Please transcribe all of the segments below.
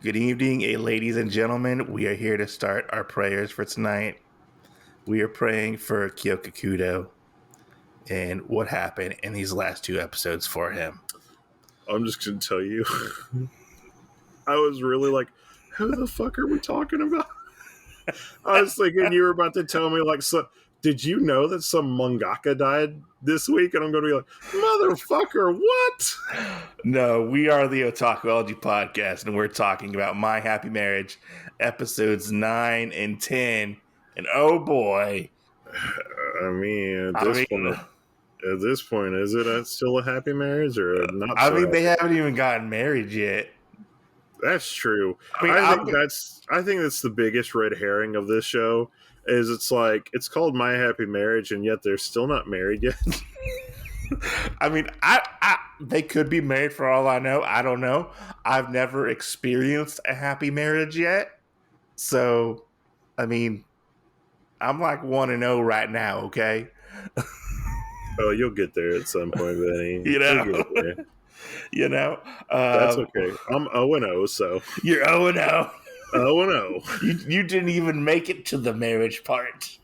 Good evening, ladies and gentlemen. We are here to start our prayers for tonight. We are praying for Kiyoka Kudo and what happened in these last two episodes for him. I'm just going to tell you, I was really like, who the fuck are we talking about? I was thinking you were about to tell me, like, so, did you know that some mangaka died this week? And I'm going to be like, motherfucker, what? No, we are the Otakuology Podcast, and we're talking about My Happy Marriage, episodes 9 and 10. And oh boy. I mean, at this point, is it still a happy marriage or not? They haven't even gotten married yet. That's true. I think that's the biggest red herring of this show. Is it's like it's called My Happy Marriage, and yet they're still not married yet. I mean, they could be married for all I know. I don't know. I've never experienced a happy marriage yet, so I mean, I'm like 1-0 right now. Okay. Oh, you'll get there at some point, Benny. You know, that's okay. I'm 0-0, so you're 0-0. 0-0. You didn't even make it to the marriage part.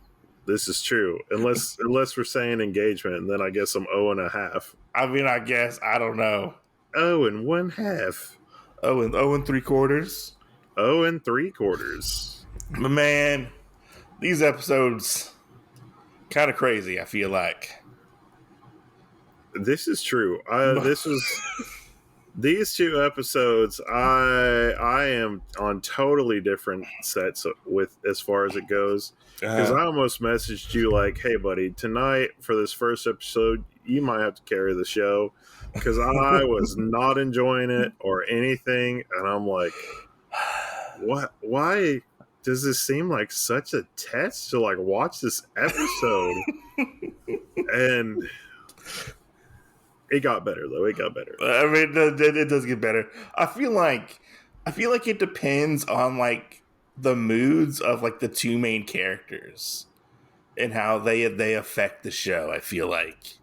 This is true, unless we're saying engagement, and then I guess I'm 0.5. I mean, I guess I don't know. 0.5. 0 3/4. 0 3/4. But man, these episodes kind of crazy. I feel like. This is true. These two episodes. I am on totally different sets with as far as it goes. Because I almost messaged you like, "Hey, buddy, tonight for this first episode, you might have to carry the show," because I was not enjoying it or anything, and I'm like, "What? Why does this seem like such a test to like watch this episode?" And it got better though. It got better. I mean, it does get better. I feel like it depends on like the moods of like the two main characters and how they affect the show. I feel like.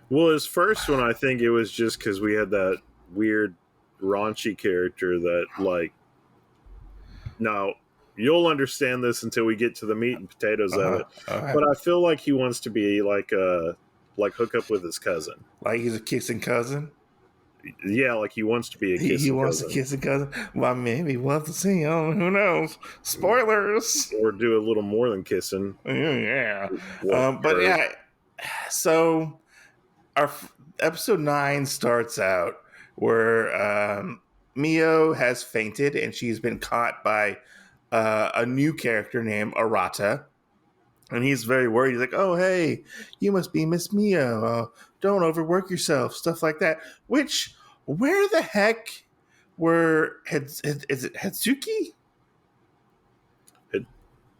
Well, his first one, I think it was just because we had that weird raunchy character that like. Now you'll understand this until we get to the meat and potatoes of it. But I feel like he wants to be like hook up with his cousin. Like he's a kissing cousin? Yeah, like he wants to be a kissing cousin. He wants a kissing cousin? Well, maybe we'll have to see. Oh, who knows? Spoilers! Or do a little more than kissing. Yeah. But yeah, so our episode 9 starts out where Miyo has fainted and she's been caught by a new character named Arata. And he's very worried. He's like, "Oh, hey, you must be Miss Miyo. Don't overwork yourself." Stuff like that. Which, where the heck were... is it Hatsuki?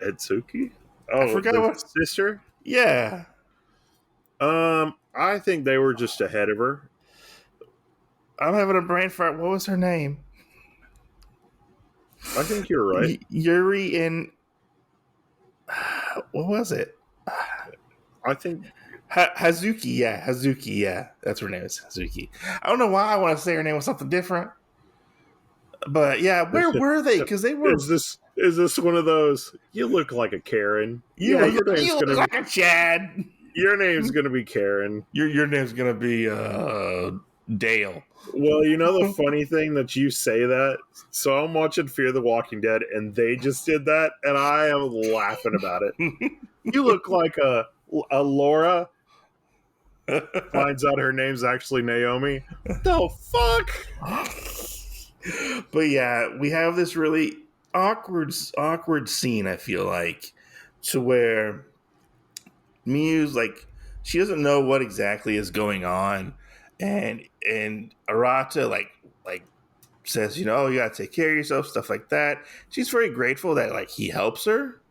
Hatsuki? Oh, I forgot what... sister? Yeah. I think they were just ahead of her. I'm having a brain fart. What was her name? I think you're right. Yuri and... what was it? I think Hazuki. Yeah, that's her name. Is Hazuki. I don't know why I want to say her name was something different, but yeah, where were they? Because they were. Is this one of those? You look like a Karen. You look like a Chad. Your name's gonna be Karen. Your name's gonna be Dale. Well, you know the funny thing that you say that. So I'm watching Fear the Walking Dead, and they just did that, and I am laughing about it. You look like a Laura. Finds out her name's actually Naomi. The fuck? But yeah, we have this really awkward scene, I feel like, to where Miyu's like, she doesn't know what exactly is going on. And Arata like says, you gotta take care of yourself, stuff like that. She's very grateful that like he helps her.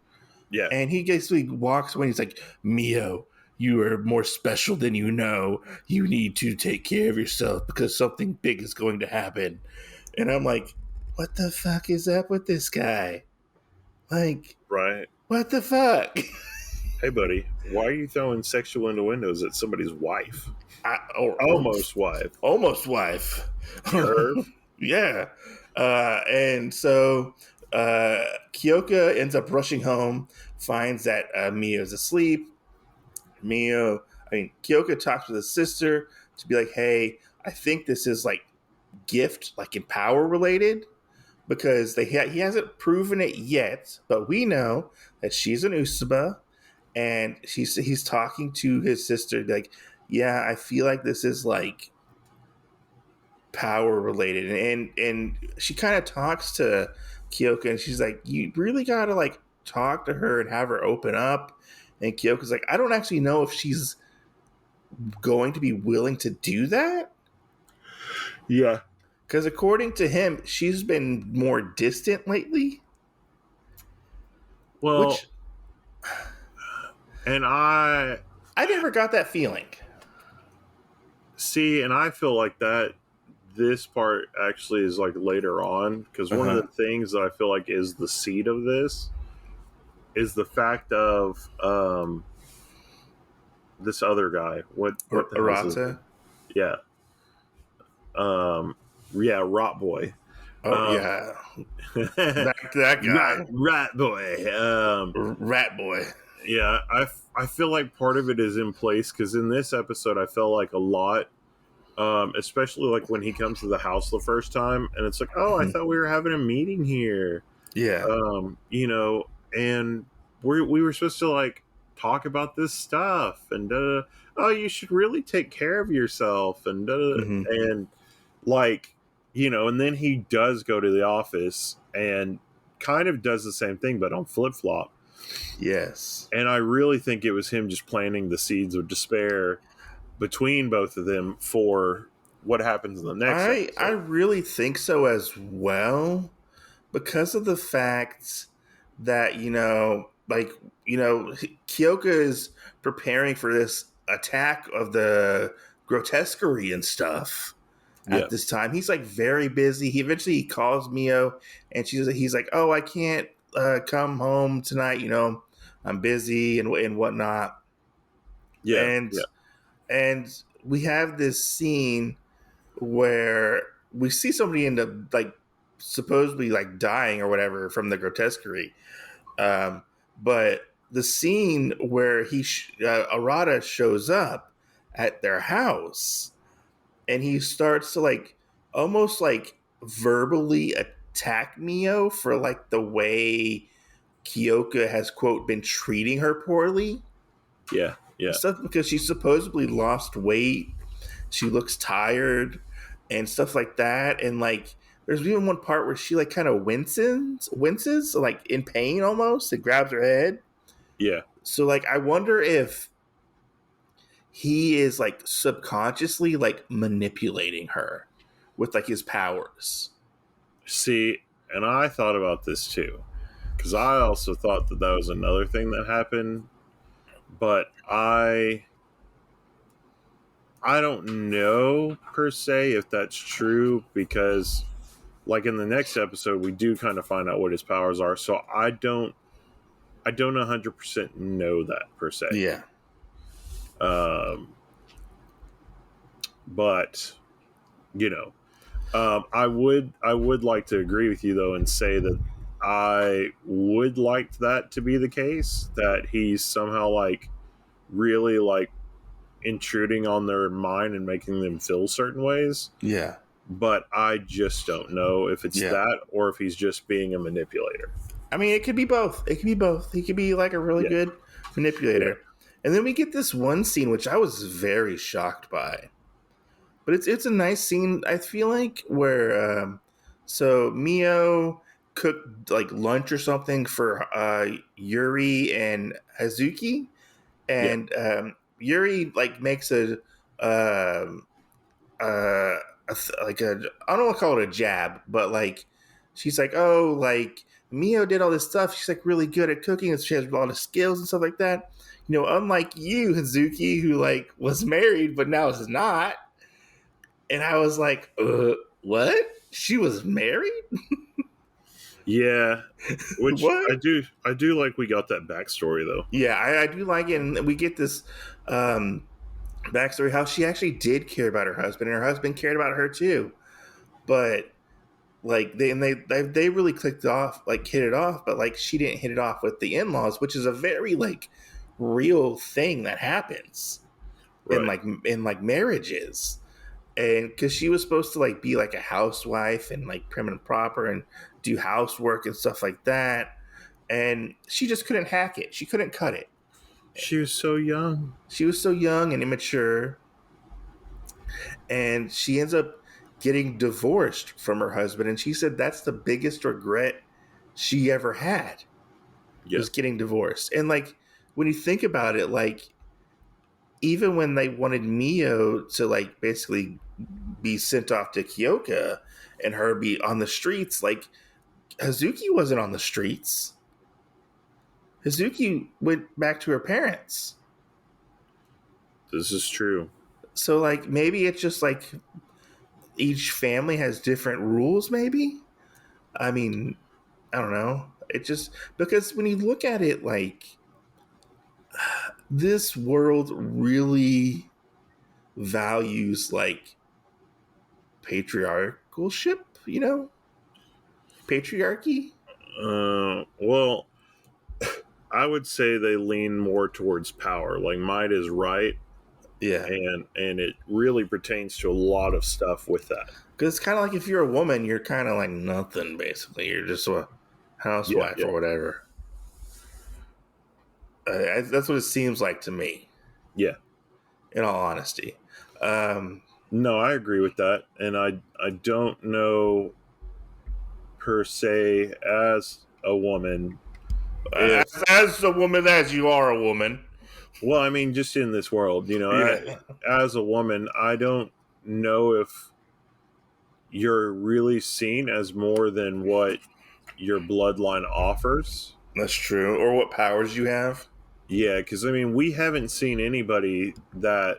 Yeah. And he basically walks away and he's like, "Miyo, you are more special than you know. You need to take care of yourself because something big is going to happen." And I'm like, what the fuck is up with this guy? Like, right. What the fuck? Hey, buddy, why are you throwing sexual innuendos at somebody's wife? Almost wife. Her? Yeah. And so Kiyoka ends up rushing home, finds that Miyo's asleep. Kiyoka talks with his sister to be like, hey, I think this is like gift, like in power related, because he hasn't proven it yet, but we know that she's an Usaba, and he's talking to his sister like, yeah, I feel like this is like power related, and she kind of talks to Kyoka, and she's like, you really gotta like talk to her and have her open up. And Kyoka's like, I don't actually know if she's going to be willing to do that, Yeah. because according to him, she's been more distant lately, Well, which and I I never got that feeling. see, and I feel like that this part actually is like later on, because one of Uh-huh. the things that I feel like is the seed of this is the fact of this other guy. What the hell's his name? Arata. Yeah. Um yeah, Rot Boy. Oh Um yeah, back to that guy, Rat Boy. Rat Boy. Yeah, I feel like part of it is in place because in this episode I felt like a lot, especially like when he comes to the house the first time, and it's like, oh, I Mhm. thought we were having a meeting here, Yeah. you know, and we were supposed to like talk about this stuff, and oh, you should really take care of yourself, and Hmm. and like, and then he does go to the office and kind of does the same thing, but on flip flop. Yes. And I really think it was him just planting the seeds of despair between both of them for what happens in the next I episode. really think so as well, because of the fact that Kyoka is preparing for this attack of the grotesquerie and stuff Yeah, at this time. He's like very busy. He calls Mio, and he's like, oh, I can't come home tonight, I'm busy and whatnot. yeah, and yeah, and we have this scene where we see somebody end up like supposedly like dying or whatever from the grotesquerie. But the scene where Arata shows up at their house, and he starts to like almost like verbally attack Mio for like the way Kiyoka has quote been treating her poorly yeah, and yeah, stuff, because she supposedly lost weight. She looks tired and stuff like that. And like, there's even one part where she like kind of winces, like in pain almost. It grabs her head. yeah. So like, I wonder if he is like subconsciously like manipulating her with like his powers. See, and I thought about this too because I also thought that that was another thing that happened, but I don't know per se if that's true because like in the next episode we do kind of find out what his powers are, so I don't 100% know that per se. Yeah. Um, but you know, I would like to agree with you though and say that I would like that to be the case, that he's somehow like really like intruding on their mind and making them feel certain ways. Yeah. But I just don't know if it's Yeah. that or if he's just being a manipulator. I mean, it could be both. It could be both. He could be like a really Yeah, good yeah, manipulator. And then we get this one scene which I was very shocked by. But it's a nice scene, I feel like, where so Mio cooked like lunch or something for Yuri and Hazuki, yeah, and Yuri like makes um like a, I don't want to call it a jab, but like she's like, oh, like Mio did all this stuff. She's like really good at cooking, and she has a lot of skills and stuff like that. Unlike you, Hazuki, who like was married but now is not. And I was like, what? She was married? yeah. Which What? I do like we got that backstory though. Yeah, I do like it. And we get this backstory how she actually did care about her husband, and her husband cared about her too. But like they really clicked off, like hit it off, but like she didn't hit it off with the in-laws, which is a very like real thing that happens Right. in like marriages. And because she was supposed to like be like a housewife and like prim and proper and do housework and stuff like that, and she just couldn't hack it, she couldn't cut it. She was so young. She was so young and immature, and she ends up getting divorced from her husband, and she said that's the biggest regret she ever had, Yeah. was getting divorced. And like when you think about it, like even when they wanted Mio to like basically be sent off to Kiyoka and her be on the streets, like Hazuki wasn't on the streets. Hazuki went back to her parents. This is true. So like maybe it's just like each family has different rules, maybe. I mean, I don't know. It just, because when you look at it, like this world really values like patriarchalship, you know, patriarchy. Well, I would say they lean more towards power. Like might is right, Yeah, and it really pertains to a lot of stuff with that. because it's kind of like if you're a woman, you're kind of like nothing. Basically, you're just a Yeah, housewife yeah, or whatever. That's what it seems like to me. yeah. In all honesty, um, No, I agree with that, and I don't know per se as a woman if as a woman, as you are a woman. well, I mean, just in this world, Yeah, as a woman, I don't know if you're really seen as more than what your bloodline offers. that's true. Or what powers you have. Yeah, because I mean, we haven't seen anybody that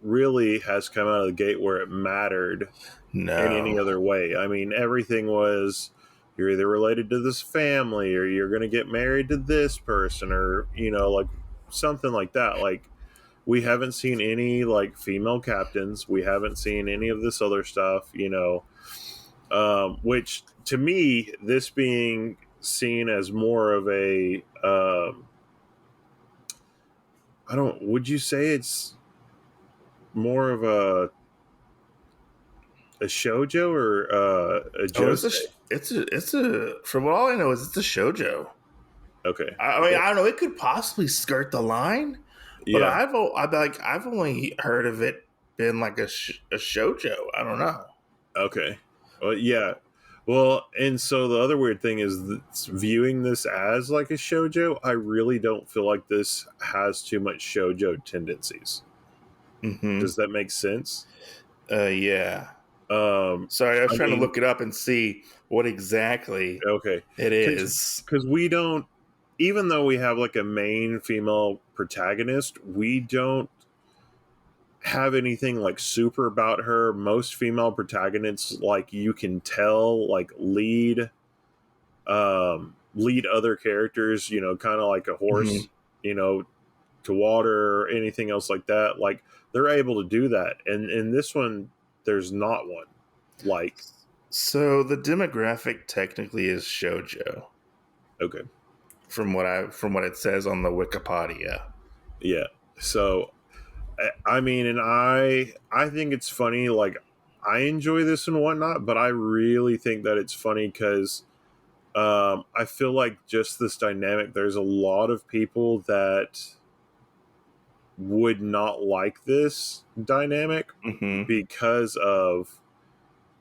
really has come out of the gate where it mattered in any No. other way. I mean, everything was you're either related to this family or you're going to get married to this person or, like something like that. Like, we haven't seen any like female captains. We haven't seen any of this other stuff, which to me, this being seen as more of a, I don't, would you say it's more of a shojo or a Oh, josei? it's a. From what all I know is it's a shojo. Okay. I mean, I don't know. It could possibly skirt the line, but Yeah. I've only heard of it been like a shojo. I don't know. Okay. Well, yeah. Well, and so the other weird thing is viewing this as like a shojo. I really don't feel like this has too much shojo tendencies. Mm-hmm. Does that make sense? Yeah. Um, Sorry, I was I trying to mean, look it up and see what exactly okay, it is. because we don't, even though we have like a main female protagonist, we don't have anything like super about her. Most female protagonists, like you can tell, like lead other characters, kind of like a Mm-hmm. horse, you know, to water or anything else like that. Like they're able to do that, and in this one, there's not one. Like, So the demographic technically is shojo, okay, from what it says on the Wikipedia. yeah. So I mean, and I think it's funny. Like I enjoy this and whatnot, but I really think that it's funny because I feel like just this dynamic. There's a lot of people that would not like this dynamic Mm-hmm. because of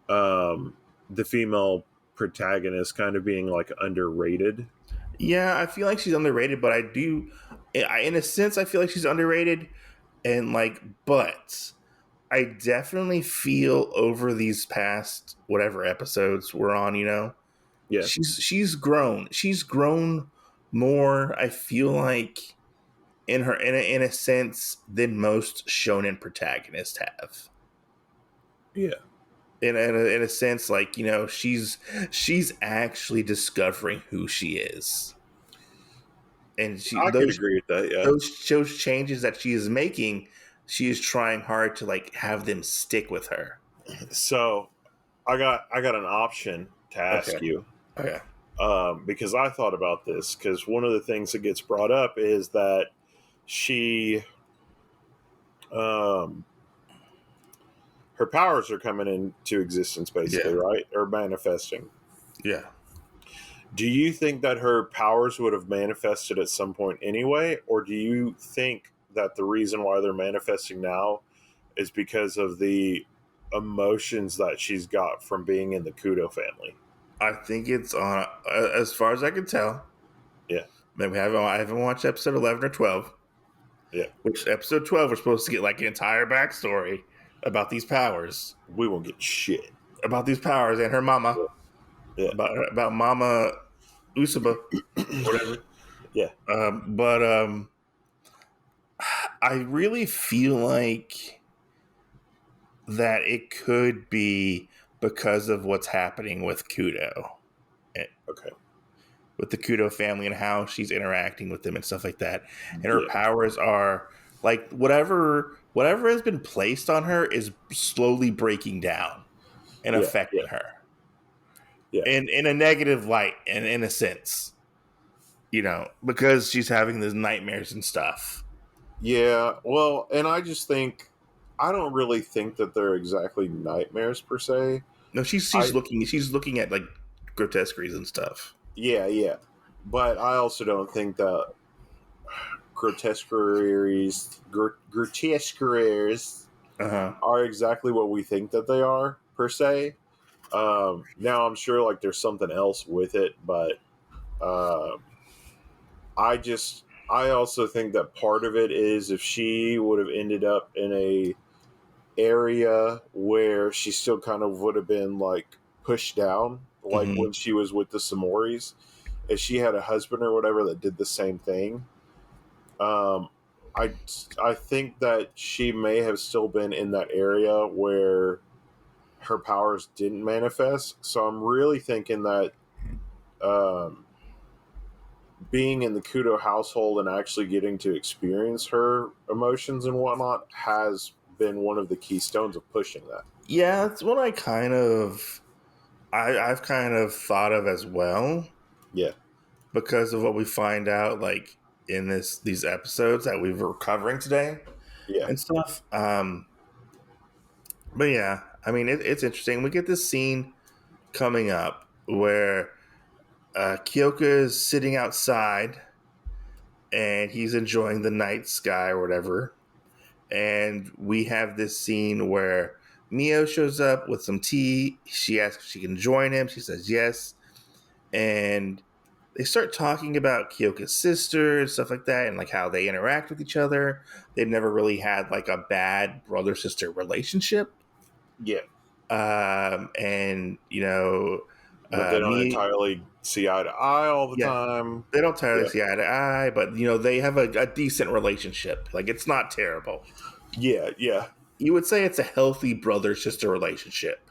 the female protagonist kind of being like underrated. Yeah, I feel like she's underrated, but in a sense, I feel like she's underrated, and like, but I definitely feel over these past whatever episodes we're on, Yeah, she's grown. She's grown more. I feel like in a sense than most shonen protagonists have. yeah, In a sense, like she's actually discovering who she is, and she I could agree with that. Yeah. those changes that she is making, she is trying hard to like have them stick with her. So I got an option to ask Okay. you. Okay. Because I thought about this, because one of the things that gets brought up is that she, um, her powers are coming into existence, basically, Yeah. right? Or manifesting. Yeah. Do you think that her powers would have manifested at some point anyway, or do you think that the reason why they're manifesting now is because of the emotions that she's got from being in the Kudo family? I think it's on, as far as I can tell. Yeah, Maybe I haven't watched episode 11 or 12. yeah. Which episode 12 we're supposed to get like an entire backstory about these powers, We won't get shit. and her mama, Yeah, about Mama Usaba, whatever. yeah, But I really feel like that it could be because of what's happening with Kudo, eh, okay, with the Kudo family and how she's interacting with them and stuff like that. And her yeah, powers are like whatever has been placed on her is slowly breaking down and yeah, yeah, affecting her yeah. in a negative light and in a sense, because she's having these nightmares and stuff. Yeah, well, and I just think I don't really think that they're exactly nightmares per se. No, she's I she's looking at like grotesqueries and stuff. Yeah, yeah. But I also don't think that grotesqueries Uh huh. are exactly what we think that they are per se. Now I'm sure like there's something else with it, but uh, I also think that part of it is if she would have ended up in a area where she still kind of would have been like pushed down, like Hmm. when she was with the Samoris. If she had a husband or whatever that did the same thing, um, I I think that she may have still been in that area where her powers didn't manifest. So I'm really thinking that um, being in the Kudo household and actually getting to experience her emotions and whatnot has been one of the keystones of pushing that. Yeah, that's what I've kind of thought of as well Yeah, because of what we find out like in these episodes that we were covering today yeah, and stuff. But yeah, I mean it's interesting. We get this scene coming up where Kiyoka is sitting outside and he's enjoying the night sky or whatever. And we have this scene where Miyo shows up with some tea. She asks if she can join him. She says yes. And they start talking about Kiyoka's sister and stuff like that and like how they interact with each other. They've never really had like a bad brother sister relationship. yeah. And, But they don't me, entirely see eye to eye all the yeah, time. they don't entirely Yeah, see eye to eye, but, they have a decent relationship. Like, it's not terrible. yeah, yeah, You would say it's a healthy brother sister relationship.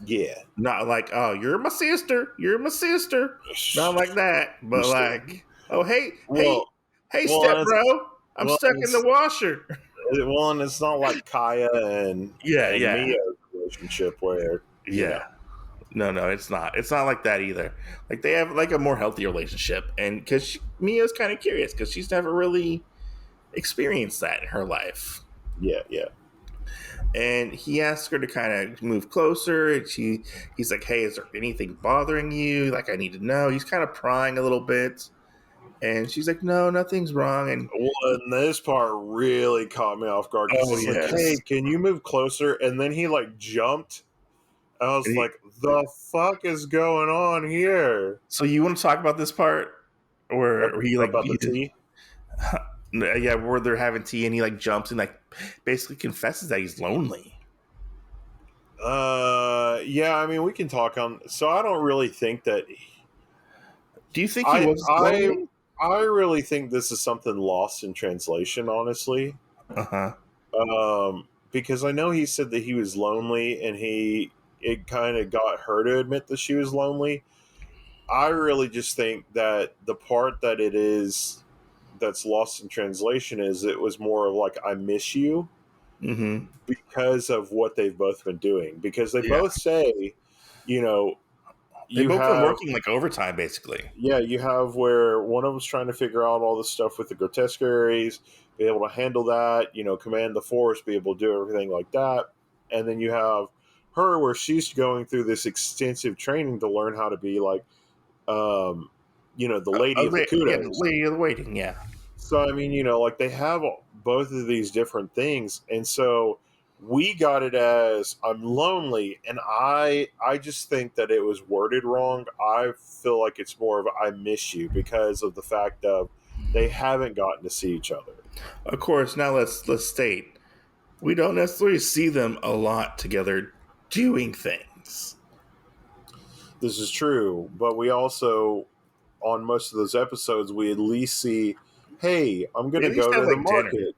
yeah. Not like, oh, you're my sister. You're my sister. Not like that. But like, oh, hey, Well, step well, it's, bro. I'm well, stuck in the it's washer. and it's not like Kaya Yeah, and yeah, Mia's relationship where yeah. No, it's not. It's not like that either. Like they have like a more healthy relationship, and because Mia's kind of curious because she's never really experienced that in her life. yeah, yeah, And he asks her to kind of move closer, and he's like, "Hey, is there anything bothering you? Like, I need to know." He's kind of prying a little bit, and she's like, "No, nothing's wrong." And Well, and this part really caught me off guard because oh he's like, "Hey, yes, can you move closer?" And then he like jumped. I and was like, "The fuck is going on here?" so you want to talk about this part where he like About the tea? yeah, where they're having tea, and he like jumps and like basically confesses that he's lonely. Yeah. I mean, we can talk on. So I don't really think that. Do you think he I was I lonely? I really think this is something lost in translation, honestly. Uh huh. Because I know he said that he was lonely, and it kind of got her to admit that she was lonely. I really just think that the part that it is that's lost in translation is it was more of like I miss you Mm-hmm. because of what they've both been doing. Because they Yeah. both say you know, They've you both been have working like overtime, basically. yeah, you have where one of them's trying to figure out all the stuff with the grotesqueries, be able to handle that, command the force, be able to do everything like that. And then you have her where she's going through this extensive training to learn how to be like, the lady of the Yeah, kudos. lady of the waiting. Yeah, So I mean, like they have both of these different things, and so we got it as I'm lonely, and I just think that it was worded wrong. I feel like it's more of I miss you because of the fact of they haven't gotten to see each other. of course. Now let's state we don't necessarily see them a lot together doing things. This is true, but we also on most of those episodes we at least see, hey, I'm going They to at least go have to the like dinner. market.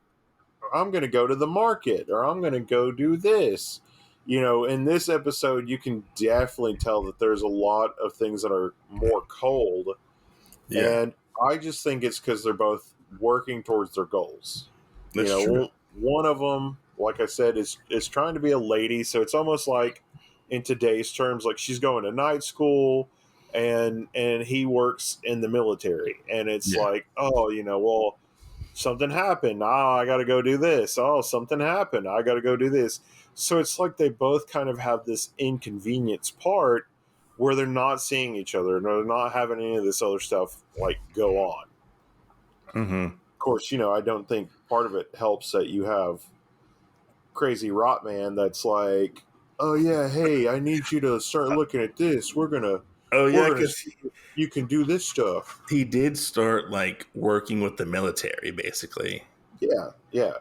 I'm going to go to the market or I'm going to go do this. In this episode, you can definitely tell that there's a lot of things that are more cold. Yeah, And I just think it's because they're both working towards their goals. that's true. One of them, like I said, is trying to be a lady. So it's almost like in today's terms, like she's going to night school and he works in the military. And it's Yeah, like, oh, well, something happened. Oh, I got to go do this. Oh, something happened. I got to go do this. So it's like they both kind of have this inconvenience part where they're not seeing each other and they're not having any of this other stuff like go on. mm-hmm. Of course, I don't think part of it helps that you have crazy Rotman that's like, oh yeah, hey, I need you to start looking at this. Oh We're yeah, gonna because see if you can do this stuff. he did start like working with the military, basically. Yeah, yeah.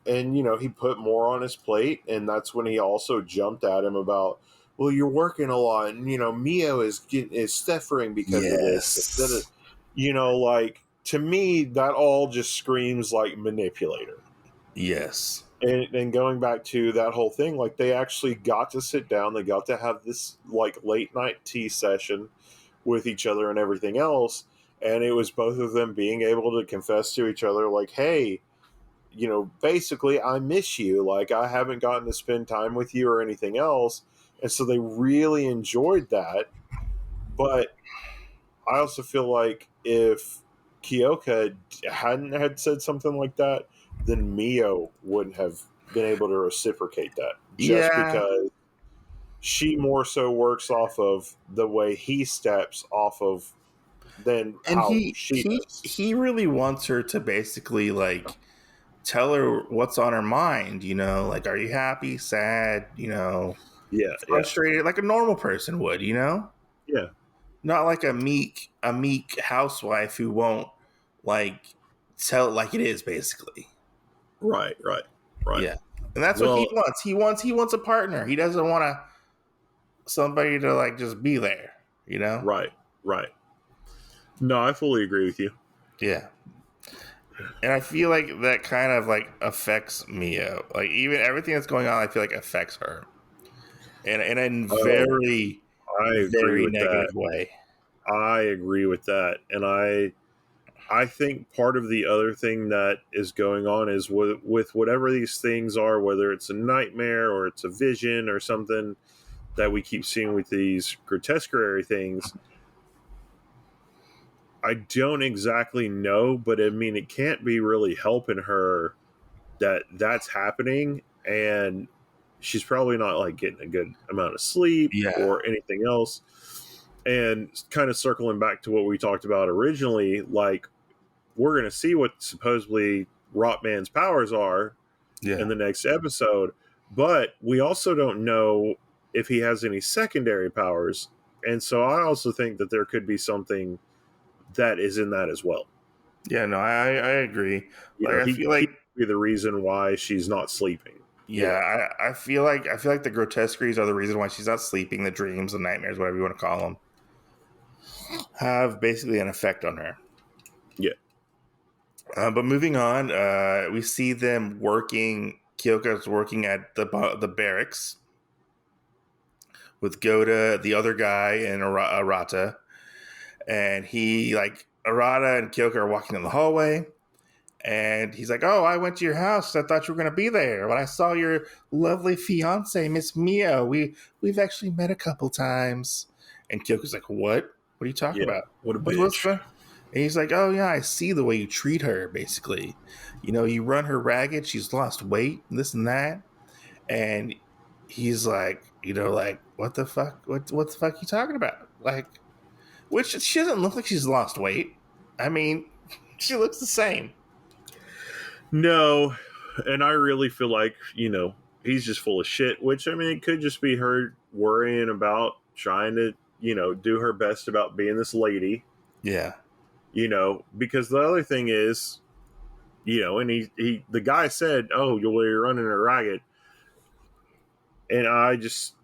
And he put more on his plate, and that's when he also jumped at him about, well, you're working a lot, and Mio is suffering because of this. Yes, Like to me, that all just screams like manipulator. yes, And going back to that whole thing, like they actually got to sit down, they got to have this like late night tea session with each other and everything else, and it was both of them being able to confess to each other, like, hey, basically, I miss you. Like, I haven't gotten to spend time with you or anything else. And so they really enjoyed that. But I also feel like if Kiyoka hadn't had said something like that, then Miyo wouldn't have been able to reciprocate that just yeah. because she more so works off of the way he steps off of than And how she does. he really wants her to basically like tell her what's on her mind. Like, are you happy, sad? Yeah, yeah, Frustrated, like a normal person would. yeah. Not like a meek housewife who won't like tell it like it is, basically. Right, right, right. Yeah, and that's what he Well, wants. He wants a partner. He doesn't want somebody to like just be there. right, right. No, I fully agree with you. Yeah, and I feel like that kind of like affects Mio. Like even everything that's going on, I feel like affects her, and in a Oh, very, I agree very with that. negative way. I agree with that, and I think part of the other thing that is going on is with whatever these things are, whether it's a nightmare or it's a vision or something that we keep seeing with these grotesqueary things. I don't exactly know, but I mean, it can't be really helping her that that's happening, and she's probably not like getting a good amount of sleep Yeah, or anything else. And kind of circling back to what we talked about originally, like we're going to see what supposedly Rotman's powers are in yeah, the next episode, but we also don't know if he has any secondary powers. And so I also think that there could be something that is in that as well. yeah. No, I agree. You Like know, I feel he like could be the reason why she's not sleeping. You yeah, know, I feel like the grotesqueries are the reason why she's not sleeping. The dreams, the nightmares, whatever you want to call them, have basically an effect on her. yeah, But moving on, we see them working. Kyoka's working at the barracks with Goda, the other guy, and Arata. And he like Arata and Kiyoka are walking in the hallway, And he's like, "Oh, I went to your house. I thought you were going to be there, but I saw your lovely fiance, Miss Miyo. We've actually met a couple times." And Kyoko's like, "What? What are you talking Yeah, about? what a What's bitch. the?" And he's like, "Oh yeah, I see the way you treat her. Basically, you run her ragged. She's lost weight, this and that." And he's like, like, "What the fuck? What the fuck are you talking about? Like, which she doesn't look like she's lost weight. I mean, she looks the same." No, and I really feel like, he's just full of shit, which, I mean, it could just be her worrying about trying to, do her best about being this lady, Yeah. because the other thing is, and the guy said, "Oh, you're running a ragged," and I just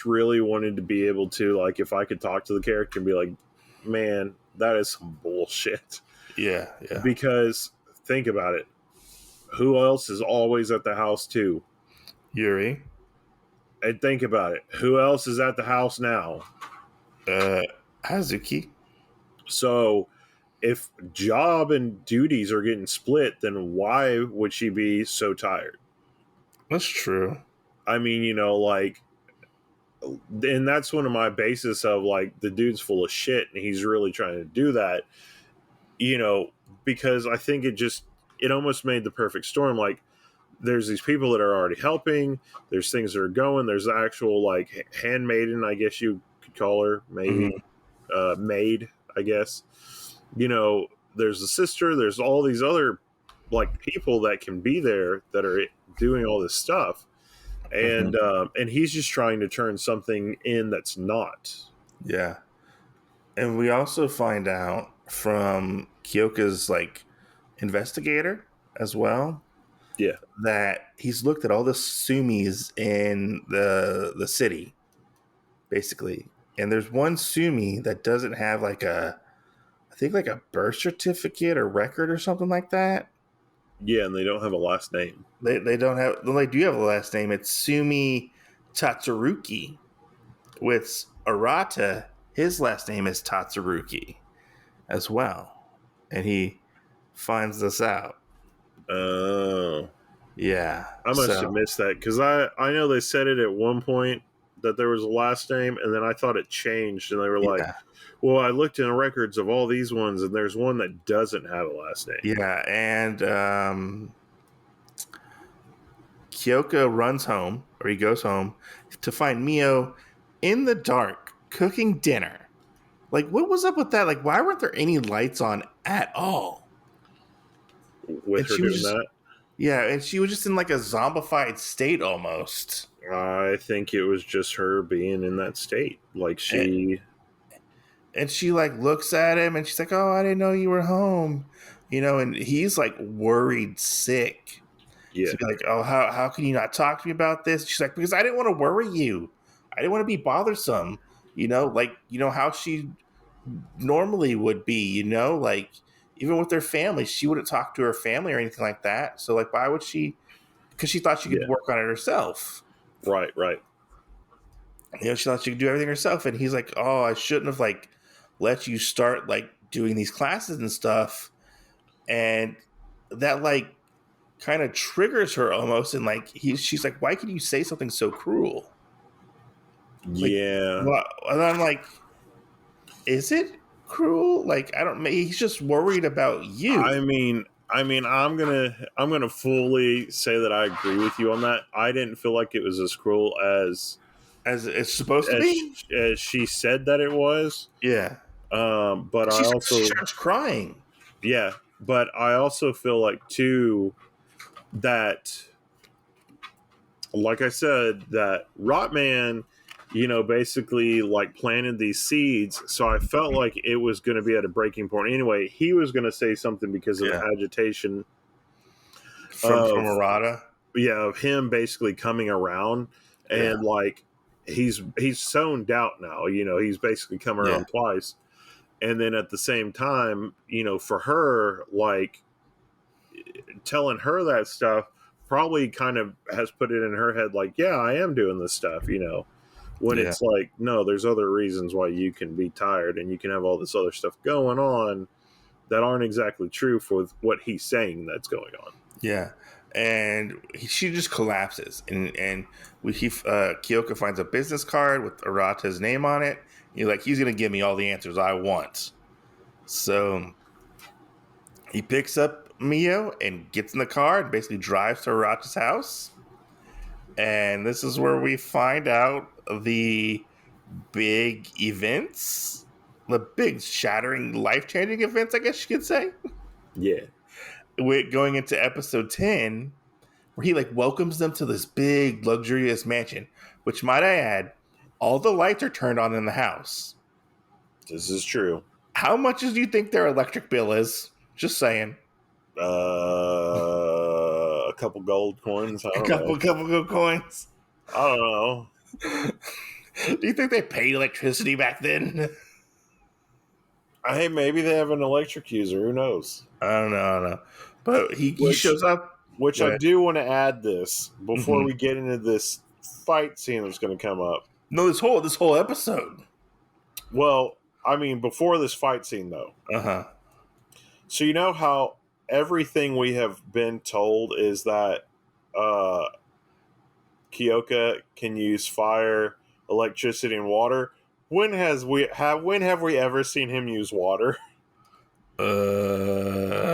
really wanted to be able to, like, if I could talk to the character and be like, man, that is some bullshit. Yeah. Yeah. Because think about it. Who else is always at the house too? Yuri. And think about it. Who else is at the house now? Uh, Hazuki. So if job and duties are getting split, then why would she be so tired? That's true. I mean, like, and that's one of my basis of, like, the dude's full of shit and he's really trying to do that, you know, because I think it almost made the perfect storm. Like, there's these people that are already helping, there's things that are going, there's the actual, like, handmaiden, I guess you could call her, maybe, Hmm. maid, I guess. There's the sister, there's all these other, like, people that can be there that are doing all this stuff, Hmm. and he's just trying to turn something in that's not. Yeah. And we also find out from Kyoka's like investigator as well Yeah, that he's looked at all the sumis in the city, basically. And there's one sumi that doesn't have like I think like a birth certificate or record or something like that. yeah, and they don't have a last name. They don't have. Well, they do have a last name. It's Sumi Tatsuruki. With Arata, his last name is Tatsuruki as well, and he finds this out. Oh, Yeah. I must have So missed that, because I know they said it at one point that there was a last name, and then I thought it changed, and they were like, yeah, "Well, I looked in the records of all these ones, and there's one that doesn't have a last name." yeah, and Kiyoka runs home, or he goes home to find Miyo in the dark cooking dinner. Like, what was up with that? Like, why weren't there any lights on at all? With And her she was doing just that, Yeah, and she was just in like a zombified state almost. I think it was just her being in that state. Like, And, and she like looks at him and she's like, "Oh, I didn't know you were home." And he's like worried sick. yeah, To be like, "Oh, how can you not talk to me about this?" She's like, "Because I didn't want to worry you. I didn't want to be bothersome." Like, how she normally would be, like even with their family, she wouldn't talk to her family or anything like that. So like why would she? Because she thought she could yeah, work on it herself. right. She thought she could do everything herself. And he's like, "Oh, I shouldn't have like let you start like doing these classes and stuff." And that like kind of triggers her almost. And like she's like, "Why can you say something so cruel?" Like, Yeah, what? And I'm like, "Is it cruel? Like, I don't. He's just worried about I you, mean, I'm gonna fully say that I agree with you on that. I didn't feel like it was as cruel as as it's supposed to as be." she, as she said that it was. Yeah, But I she also, starts crying. yeah, but I also feel like too that, like I said, that Rotman, basically, like, planted these seeds. So I felt like it was going to be at a breaking point anyway. He was going to say something because of the Yeah, agitation from of, Arata. yeah, of him basically coming around, Yeah, and, like, he's sown doubt now. He's basically come yeah, around twice, and then at the same time, for her, like, telling her that stuff probably kind of has put it in her head, like, yeah, I am doing this stuff, when yeah, it's like, no, there's other reasons why you can be tired and you can have all this other stuff going on that aren't exactly true for what he's saying that's going on. Yeah, and she just collapses, and Kiyoka finds a business card with Arata's name on it. You're like, he's gonna give me all the answers I want. So he picks up Miyo and gets in the car and basically drives to Arata's house. And this is where we find out the big events, the big shattering, life changing events, I guess you could say. Yeah. We're going into episode 10, where he like welcomes them to this big, luxurious mansion, which might I add, all the lights are turned on in the house. This is true. How much do you think their electric bill is? Just saying. A couple gold coins. I A don't know. couple good coins. I don't know. Do you think they paid electricity back then? Hey, maybe they have an electric user. Who knows? I don't know. But he shows up. Which I do want to add this before we get into this fight scene that's going to come up. No, this whole episode. Well, I mean, before this fight scene, though. Uh-huh. So you know how everything we have been told is that Kiyoka can use fire, electricity, and water. When have we ever seen him use water?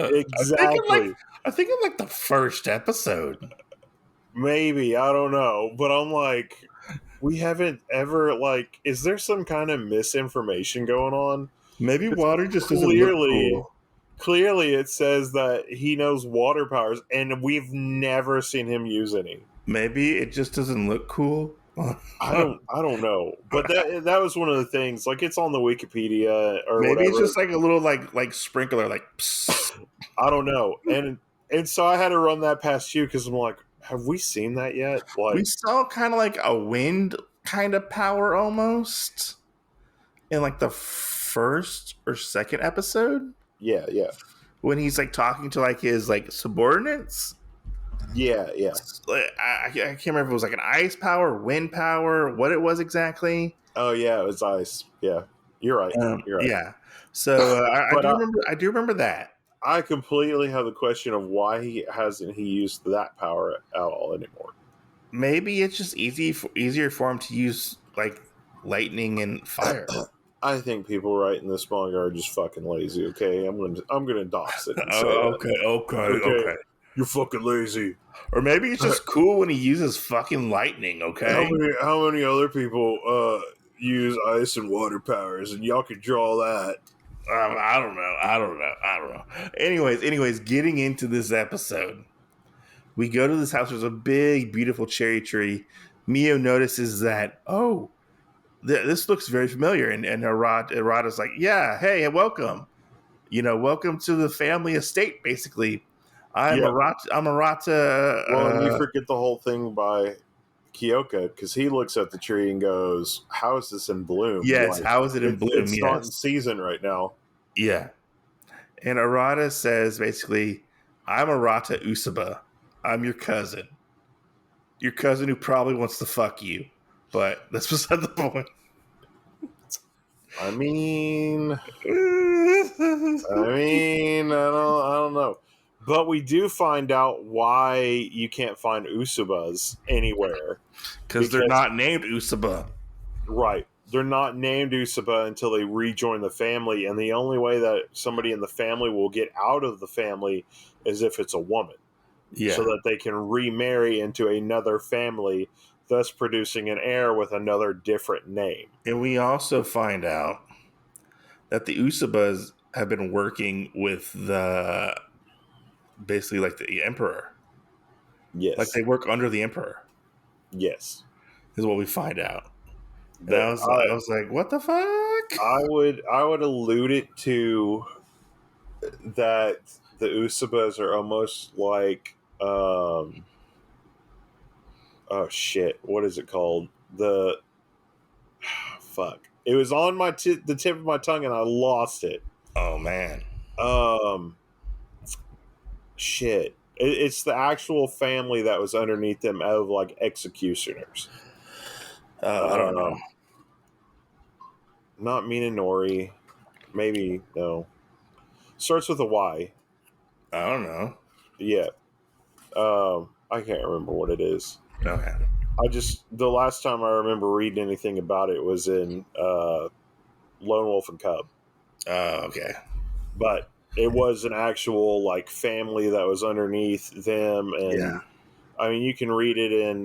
Exactly. I think in like the first episode. Maybe, I don't know, but I'm like, we haven't ever like. Is there some kind of misinformation going on? Maybe water just doesn't look cool. Clearly, it says that he knows water powers, and we've never seen him use any. Maybe it just doesn't look cool. I don't know, but that was one of the things. Like, it's on the Wikipedia or maybe whatever. It's just like a little like sprinkler, like. Psst. I don't know, and so I had to run that past you because I'm like, have we seen that yet? Like, we saw kind of like a wind kind of power almost in like the first or second episode. Yeah. When he's like talking to like his like subordinates. Yeah. I can't remember if it was like an ice power, wind power, what it was exactly. Oh yeah, it was ice. Yeah, you're right. You're right. Yeah. So I do remember that. I completely have the question of why he used that power at all anymore. Maybe it's just easier for him to use like lightning and fire. I think people writing this manga are just fucking lazy. Okay, I'm gonna dox it. And say Okay. You're fucking lazy. Or maybe it's just cool when he uses fucking lightning. Okay. How many other people use ice and water powers, and y'all could draw that? I don't know. Anyways, getting into this episode, we go to this house. There's a big, beautiful cherry tree. Miyo notices that, this looks very familiar. And Arata's like, yeah, hey, welcome. Welcome to the family estate, basically. I'm Arata. Well, and you forget the whole thing by Kiyoka, because he looks at the tree and goes, how is this in bloom? Yes, like, how is it in bloom? It's not in season right now. Yeah. And Arata says, basically, I'm Arata Usaba. I'm your cousin. Your cousin who probably wants to fuck you. But that's beside the point. I mean, I don't know. But we do find out why you can't find Usabas anywhere. Because they're not named Usaba. Right. They're not named Usaba until they rejoin the family. And the only way that somebody in the family will get out of the family is if it's a woman. Yeah. So that they can remarry into another family, thus producing an heir with another different name. And we also find out that the Usabas have been working with basically like the emperor. Yes. Like they work under the emperor. Yes. Is what we find out. And I was like, what the fuck? I would allude it to that the Usabas are almost like oh shit, what is it called? Fuck. It was on the tip of my tongue and I lost it. Oh man. Shit. It's the actual family that was underneath them of like executioners. I don't know. Not Minonori. Maybe, no. Starts with a Y. I don't know. Yeah. I can't remember what it is. Okay. The last time I remember reading anything about it was in Lone Wolf and Cub. Oh, okay. But it was an actual like family that was underneath them, Yeah. and I mean you can read it in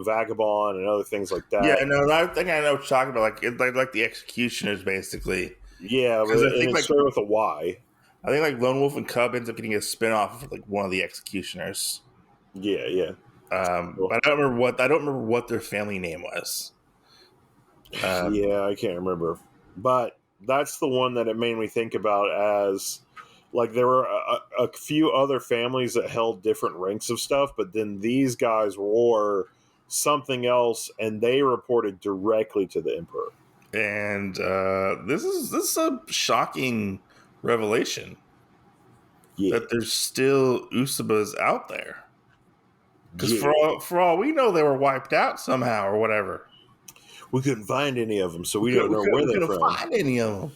Vagabond and other things like Yeah, that. no, I think I know what you're talking about. Like the executioners, basically. Yeah, Because and it started with a Y. I think like Lone Wolf and Cub ends up getting a spinoff of like one of the executioners. Yeah, yeah. But I don't remember what their family name was. Yeah, I can't remember, but that's the one that it made me think about as like there were a few other families that held different ranks of stuff, but then these guys wore something else, and they reported directly to the emperor. And this is a shocking revelation Yeah, that there's still Usabas out there. Because yeah. for all we know, they were wiped out somehow or whatever. We couldn't find any of them, so we don't know where We they're couldn't from. find any of them.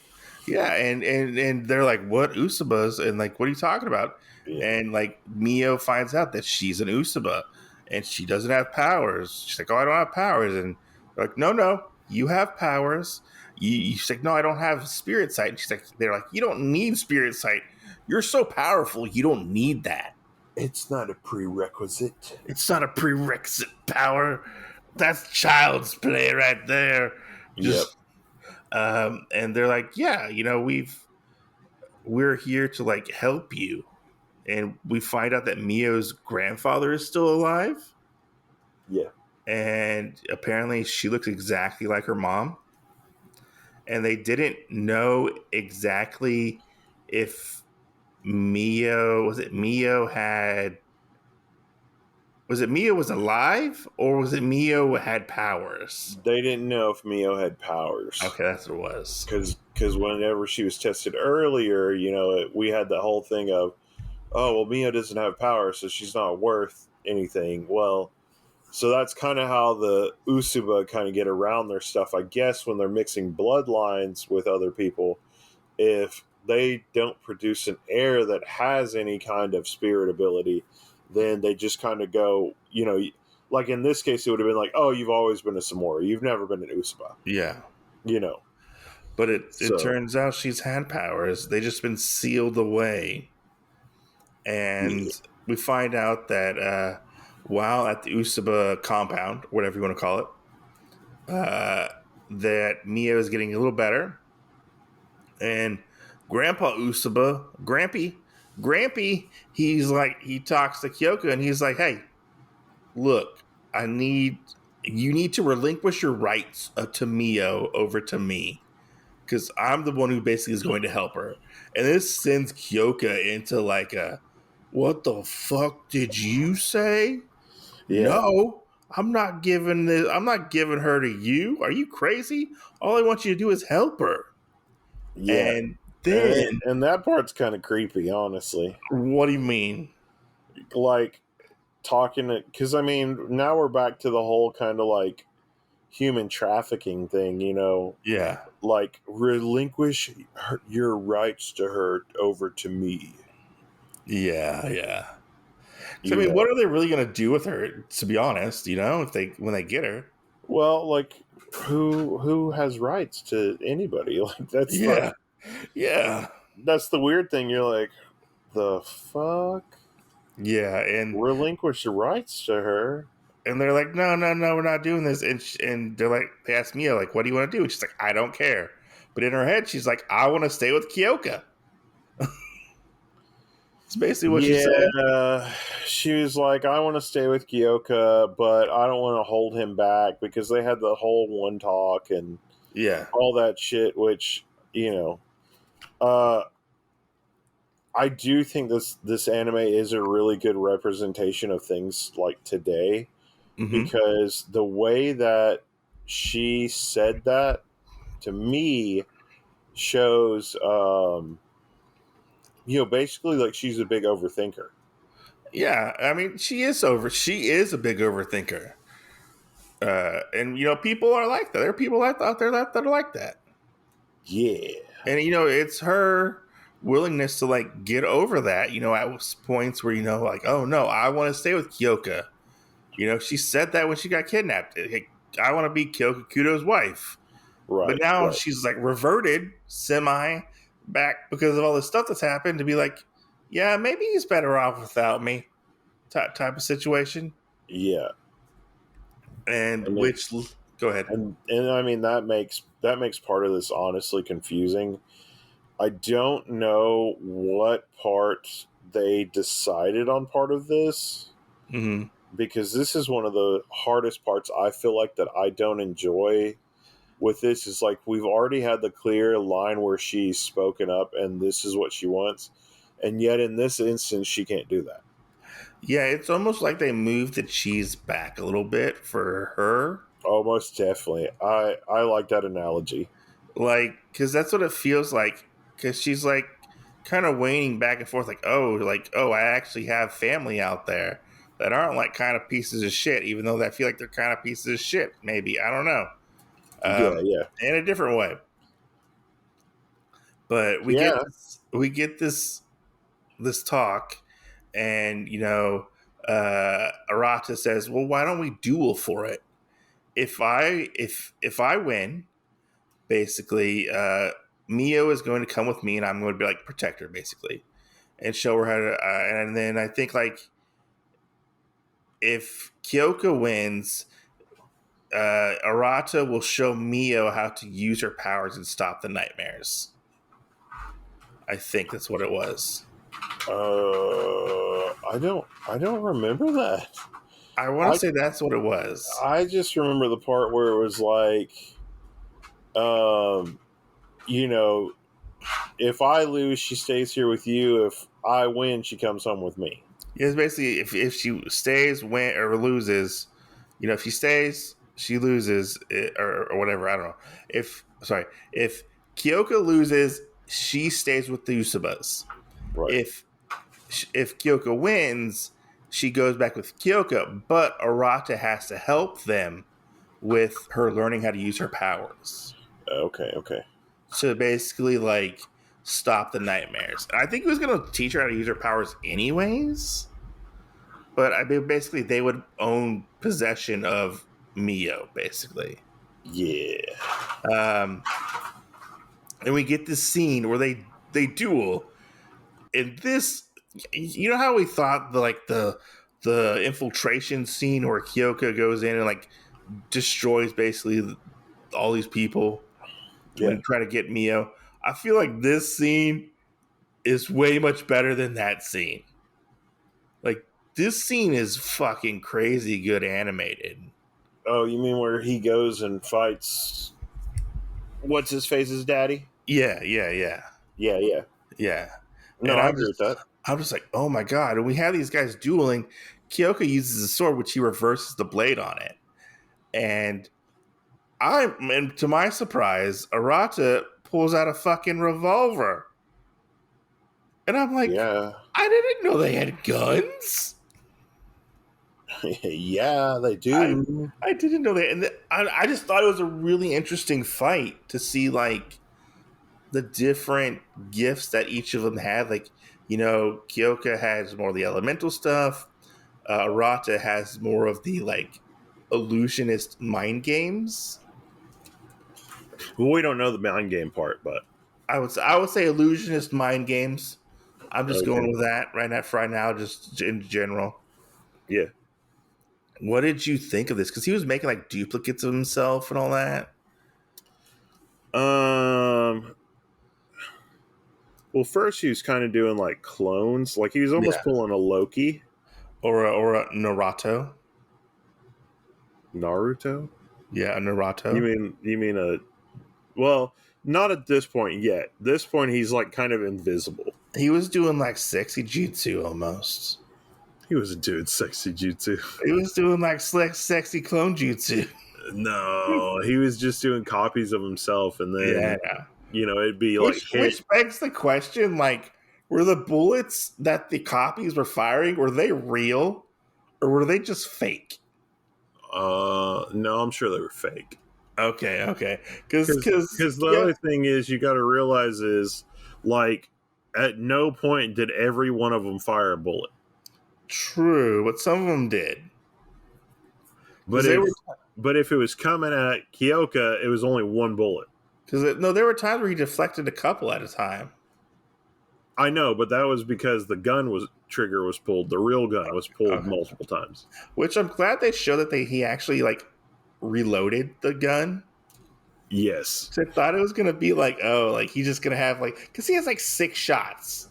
Yeah, and they're like, "What Usabas?" And like, "What are you talking about?" Yeah, And like, Mio finds out that she's an Usaba and she doesn't have powers. She's like, "Oh, I don't have powers." And they're like, "No, no, you have powers." She's like, "No, I don't have spirit sight." And she's like, "They're like, you don't need spirit sight. You're so powerful. You don't need that. it's not a prerequisite. It's not a prerequisite power. That's child's play right there." Yep. Just and they're like, "Yeah, we're here to like help you." And we find out that Mio's grandfather is still alive, Yeah. and apparently she looks exactly like her mom. And they didn't know exactly if Mio had was it Mio was alive or was it Mio had powers? They didn't know if Mio had powers. Okay, that's what it was. Because whenever she was tested earlier, we had the whole thing of, oh well, Mio doesn't have power, so she's not worth anything. Well, so that's kind of how the Usuba kind of get around their stuff, I guess, when they're mixing bloodlines with other people. If they don't produce an heir that has any kind of spirit ability, then they just kind of go, like in this case, it would have been like, oh, you've always been a Samora, you've never been an Usuba, Yeah. you know. But it So turns out she's had powers. They just been sealed away. And yeah, we find out that while at the Usaba compound, whatever you want to call it, that Mio is getting a little better. And Grandpa Usaba, Grampy, he talks to Kiyoka and he's like, "Hey, look, you need to relinquish your rights to Mio over to me. Because I'm the one who basically is going to help her." And this sends Kyoka into like a, "What the fuck did you say? yeah, No, I'm not giving this. I'm not giving her to you. Are you crazy? All I want you to do is help her." yeah. And and, then, and that part's kind of creepy, honestly. what do you mean? Like talking to, because I mean, now we're back to the whole kind of like human trafficking thing, Yeah, like relinquish your rights to her over to me. yeah. So I You mean, know, what are they really going to do with her? To be honest, if they when they get her, well, like who has rights to anybody? Like yeah, yeah, that's the weird thing. You're like, the fuck, yeah, relinquish your rights to her. and they're like, "No, no, no, we're not doing this." And they're like, they ask Mia like, "What do you want to do?" And she's like, "I don't care." But in her head, she's like, "I want to stay with Kyoka." It's basically what she said. Yeah, she was like, I want to stay with Kiyoka, but I don't want to hold him back because they had the whole one talk and Yeah. all that shit, which, uh, I do think this anime is a really good representation of things like today Mm-hmm. because the way that she said that to me shows, basically like she's a big overthinker. Yeah. I mean, she is over. She is a big overthinker. And people are like that. There are people out there that are like that. Yeah. And it's her willingness to like get over that. At points where like, oh no, I want to stay with Kiyoka. She said that when she got kidnapped. Hey, I want to be Kyoko Kudo's wife. But Right, now right. she's like reverted semi back because of all this stuff that's happened to be like, yeah, maybe he's better off without me type of situation. Yeah. And And it, which, go ahead. and I mean that makes part of this honestly confusing. I don't know what part they decided on part of this, Mm-hmm. because this is one of the hardest parts I feel like that I don't enjoy with this. Is like, we've already had the clear line where she's spoken up and this is what she wants, and yet in this instance she can't do that. Yeah, it's almost like they moved the cheese back a little bit for her. Almost definitely. I like that analogy. Like, because that's what it feels like. Because she's like kind of waning back and forth, like, oh, I actually have family out there that aren't like kind of pieces of shit, even though I feel like they're kind of pieces of shit. Maybe I don't know, Yeah, yeah. in a different way. But Yeah. we get this talk, and Arata says, "Well, why don't we duel for it? If I win." Basically, Miyo is going to come with me, and I'm going to be like protect her, basically, and show her how to. And then I think like if Kiyoka wins, Arata will show Miyo how to use her powers and stop the nightmares. I think that's what it was. I don't remember that. I want to I say that's what it was. I just remember the part where it was like, um, you know, if I lose, she stays here with you. If I win, she comes home with me. It's basically if she stays, win or loses, if she stays, she loses, or whatever. I don't know. If Kiyoka loses, she stays with the Usabas. Right. If Kiyoka wins, she goes back with Kiyoka, but Arata has to help them with her learning how to use her powers Okay. Okay. to basically like stop the nightmares. I think he was going to teach her how to use her powers anyways, but I mean, basically they would own possession of Miyo, basically. Yeah. Um, and we get this scene where they duel. And this, how we thought the infiltration scene where Kiyoka goes in and like destroys basically all these people Yeah. when trying to get Miyo. I feel like this scene is way much better than that scene. Like this scene is fucking crazy good animated. Oh, you mean where he goes and fights? What's his face's daddy? Yeah, yeah, yeah, Yeah. Yeah. yeah. No, And I agree with that. I'm just like, oh my god! And we have these guys dueling. Kiyoka uses a sword, which he reverses the blade on it, and and to my surprise, Arata pulls out a fucking revolver. And I'm like, Yeah. I didn't know they had guns. Yeah, they I do. I didn't know that. And I just thought it was a really interesting fight to see like the different gifts that each of them had. Like, Kiyoka has more of the elemental stuff. Arata has more of the like illusionist mind games. Well, we don't know the mind game part, but I would say illusionist mind games. I'm just okay. going with that right now, just in general. Yeah. What did you think of this? Because he was making like duplicates of himself and all that. Um. Well, first he was kind of doing like clones, like he was almost Yeah, pulling a Loki. or a Naruto. Naruto. Yeah, a You Naruto. mean you mean a well? Not at this point yet. This point he's like kind of invisible. He was doing like sexy jutsu almost. He was doing sexy jutsu. He was doing like slick, sexy clone jutsu. No, he was just doing copies of himself, and Yeah, then it'd be like hit. which begs the question: like, were the bullets that the copies were firing were they real or were they just fake? No, I'm sure they were fake. Okay, because Because the other thing is you got to realize is like at no point did every one of them fire a bullet. True, but some of them did. But if it was coming at Kiyoka, it was only one bullet. Because no, there were times where he deflected a couple at a time. I know, but that was because the trigger was pulled. The real gun was pulled multiple times. Which I'm glad they showed that he actually like reloaded the gun. Yes. So I thought it was gonna be like, oh, like he's just gonna have like, because he has like 6 shots,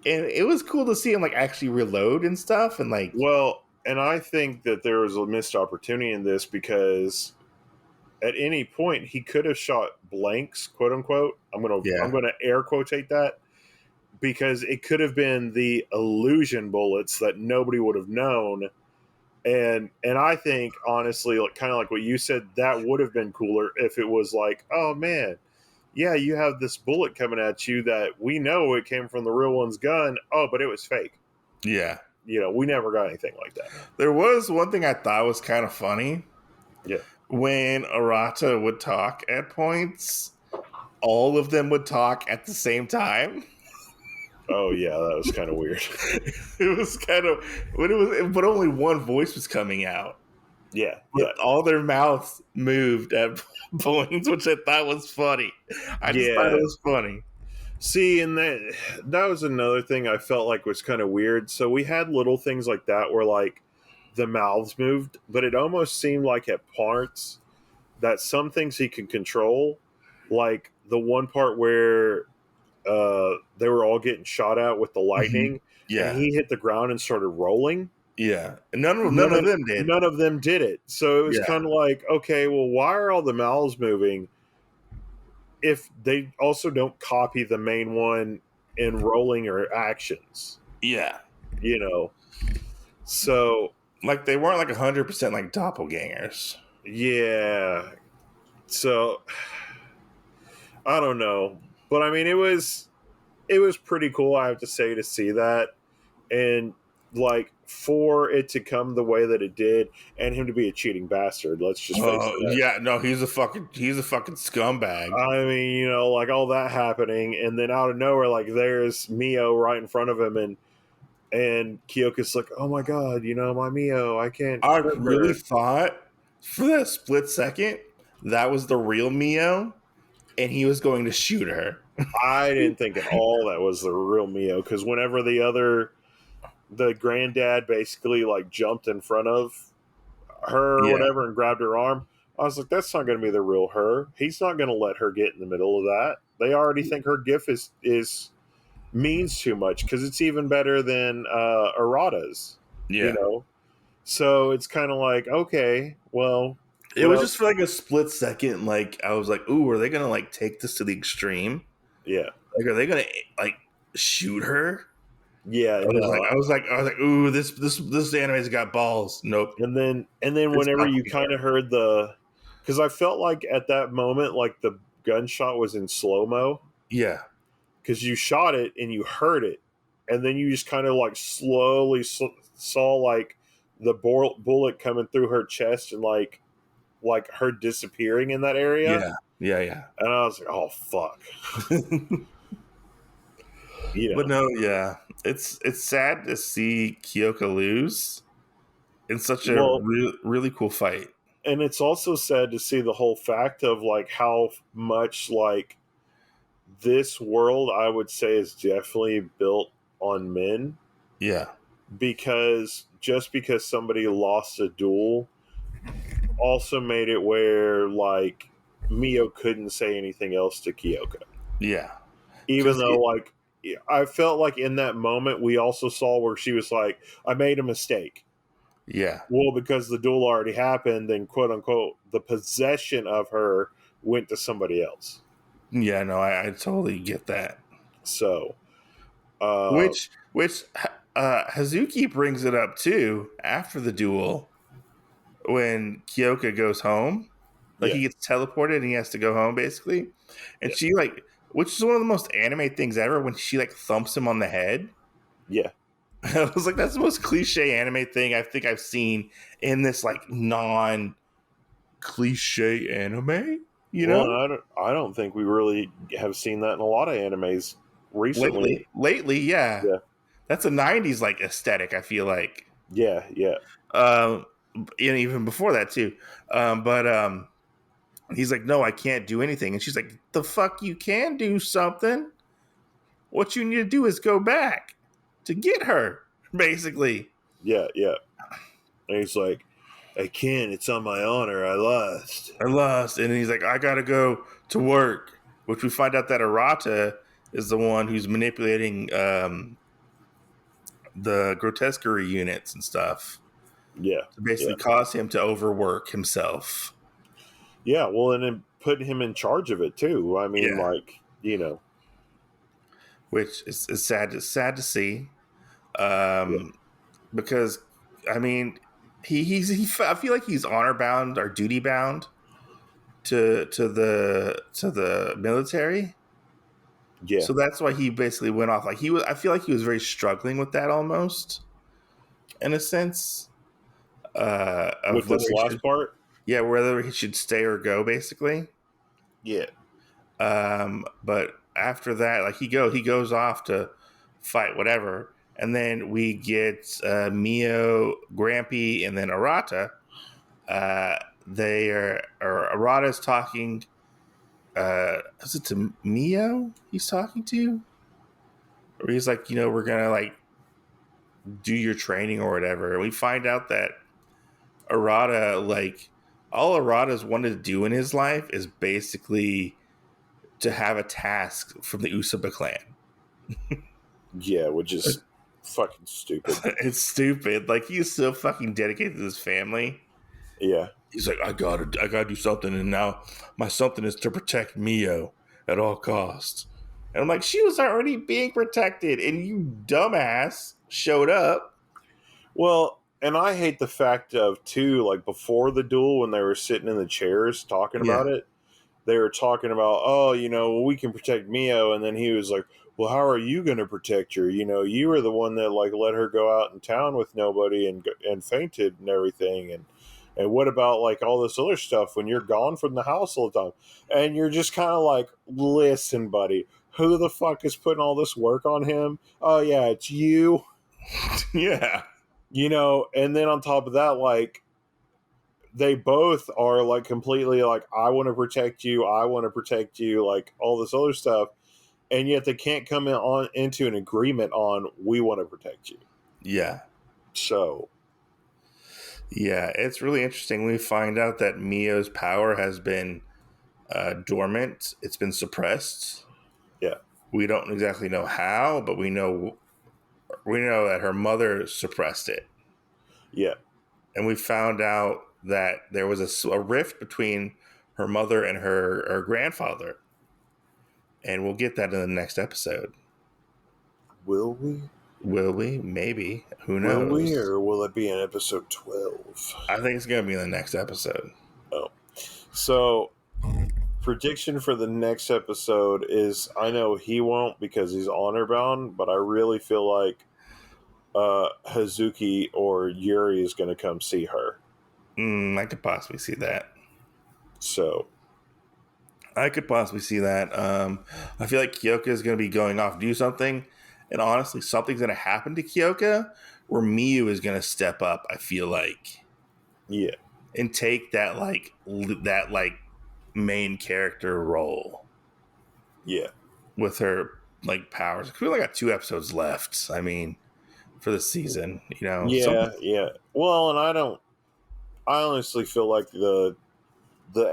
and it was cool to see him like actually reload and stuff, and like, well, and I think that there was a missed opportunity in this because at any point he could have shot blanks, quote unquote. I'm gonna air quotate that, because it could have been the illusion bullets that nobody would have known. And I think honestly, like kind of like what you said, that would have been cooler if it was like, oh man, yeah, you have this bullet coming at you that we know it came from the real one's gun. Oh, but it was fake. Yeah. We never got anything like that. There was one thing I thought was kind of funny. Yeah. When Arata would talk at points, all of them would talk at the same time. Oh yeah, that was kind of weird. It was kind of, but only one voice was coming out. Yeah, but all their mouths moved at points, which I thought was funny. I just thought it was funny. See, and that was another thing I felt like was kind of weird. So we had little things like that where like the mouths moved, but it almost seemed like at parts that some things he could control, like the one part where they were all getting shot at with the lightning, and he hit the ground and started rolling. Yeah, and none of them did. None of them did it. So it was kind of like, okay, well, why are all the mouths moving if they also don't copy the main one in rolling or actions? Yeah, so like they weren't like 100% like doppelgangers. Yeah, so I don't know, but I mean, it was pretty cool, I have to say, to see that, and like for it to come the way that it did, and him to be a cheating bastard. Let's just face it. Yeah, no, he's a fucking scumbag. I mean, like all that happening, and then out of nowhere, like there's Miyo right in front of him, and Kiyoka's like, "Oh my god, my Miyo, I can't." I really thought for that split second that was the real Miyo, and he was going to shoot her. I didn't think at all that was the real Miyo, because whenever the granddad basically like jumped in front of her or whatever and grabbed her arm, I was like, that's not going to be the real her. He's not going to let her get in the middle of that. They already think her gift is means too much, because it's even better than Arata's. So it's kind of like, okay, well, it was just for like a split second. Like I was like, ooh, are they gonna like take this to the extreme? Yeah, like are they gonna like shoot her? Yeah, I was like, ooh, this anime's got balls. Nope. And then whenever you kind of heard because I felt like at that moment, like the gunshot was in slow mo. Yeah, because you shot it and you heard it, and then you just kind of like slowly saw like the bullet coming through her chest and like her disappearing in that area. Yeah. And I was like, oh fuck. But no, yeah, it's sad to see Kiyoka lose in such a really cool fight. And it's also sad to see the whole fact of like how much like this world, I would say, is definitely built on men. Yeah. Because somebody lost a duel also made it where like Miyo couldn't say anything else to Kiyoka. Yeah. Even though like I felt like in that moment we also saw where she was like, I made a mistake. Yeah. Well, because the duel already happened, then quote unquote the possession of her went to somebody else. Yeah, no, I totally get that. So which Hazuki brings it up too after the duel when Kiyoka goes home. Like he gets teleported and he has to go home basically. And she like, which is one of the most anime things ever, when she like thumps him on the head. Yeah. I was like, that's the most cliche anime thing I think I've seen in this like non cliche anime. Well, I don't think we really have seen that in a lot of animes recently. Lately, yeah. Yeah, That's a '90s like aesthetic. I feel like, yeah, yeah, um, and even before that too. But he's like, no, I can't do anything, and she's like, the fuck, you can do something. What you need to do is go back to get her, basically. yeah, yeah. And he's like, I can't. It's on my honor. I lost. I lost, and he's like, I gotta go to work. Which we find out that Arata is the one who's manipulating the grotesquerie units and stuff Yeah, to yeah, basically cause him to overwork himself. yeah. Well, and then put him in charge of it too. I mean, Yeah, like, which is sad to see, yeah, um, because I mean, I feel like he's honor bound or duty bound to the military. yeah. So that's why he basically went off. Like he was, I feel like he was very struggling with that almost, in a sense, With of whether this he last should, part, yeah, whether he should stay or go, basically. yeah, But after that, like he goes off to fight whatever, and then we get Mio, Grampy, and then Arata. They are, or Arata's talking. Is it to Mio? He's talking to, or he's like, we're gonna like do your training or whatever. And we find out that Arata, like, all Arata's wanted to do in his life is basically to have a task from the Usaba clan. yeah, which is fucking stupid. It's stupid. Like, he's so fucking dedicated to his family. Yeah. He's like, I gotta do something, and now my something is to protect Mio at all costs. And I'm like, she was already being protected, and you dumbass showed up. Well, and I hate the fact of too, like before the duel when they were sitting in the chairs talking about Yeah. it, they were talking about, oh, we can protect Mio, and then he was like, well, how are you going to protect her? You were the one that like let her go out in town with nobody and fainted and everything, and what about like all this other stuff when you're gone from the house all the time? And you're just kind of like, listen, buddy, who the fuck is putting all this work on him? Oh yeah, it's you. Yeah. And then on top of that, like they both are like completely like, I want to protect you, like all this other stuff, and yet they can't come into an agreement on we want to protect you. Yeah. So Yeah. It's really interesting. We find out that Mio's power has been dormant, it's been suppressed. yeah, We don't exactly know how, but we know that her mother suppressed it. yeah, And we found out that there was a rift between her mother and her grandfather. And we'll get that in the next episode. will we? Will we? Maybe. Who Will we, knows? or will it be in episode 12? I think it's going to be in the next episode. Oh, so prediction for the next episode is, I know he won't because he's honor bound, but I really feel like Hazuki or Yuri is going to come see her. I could possibly see that. So I could possibly see that. I feel like Kiyoka is going to be going off to do something. And honestly, something's going to happen to Kiyoka where Miyu is going to step up, I feel like, yeah, and take that main character role yeah, with her like powers. We only got 2 episodes left. I mean, for the season, something. yeah, yeah. Well, and I honestly feel like the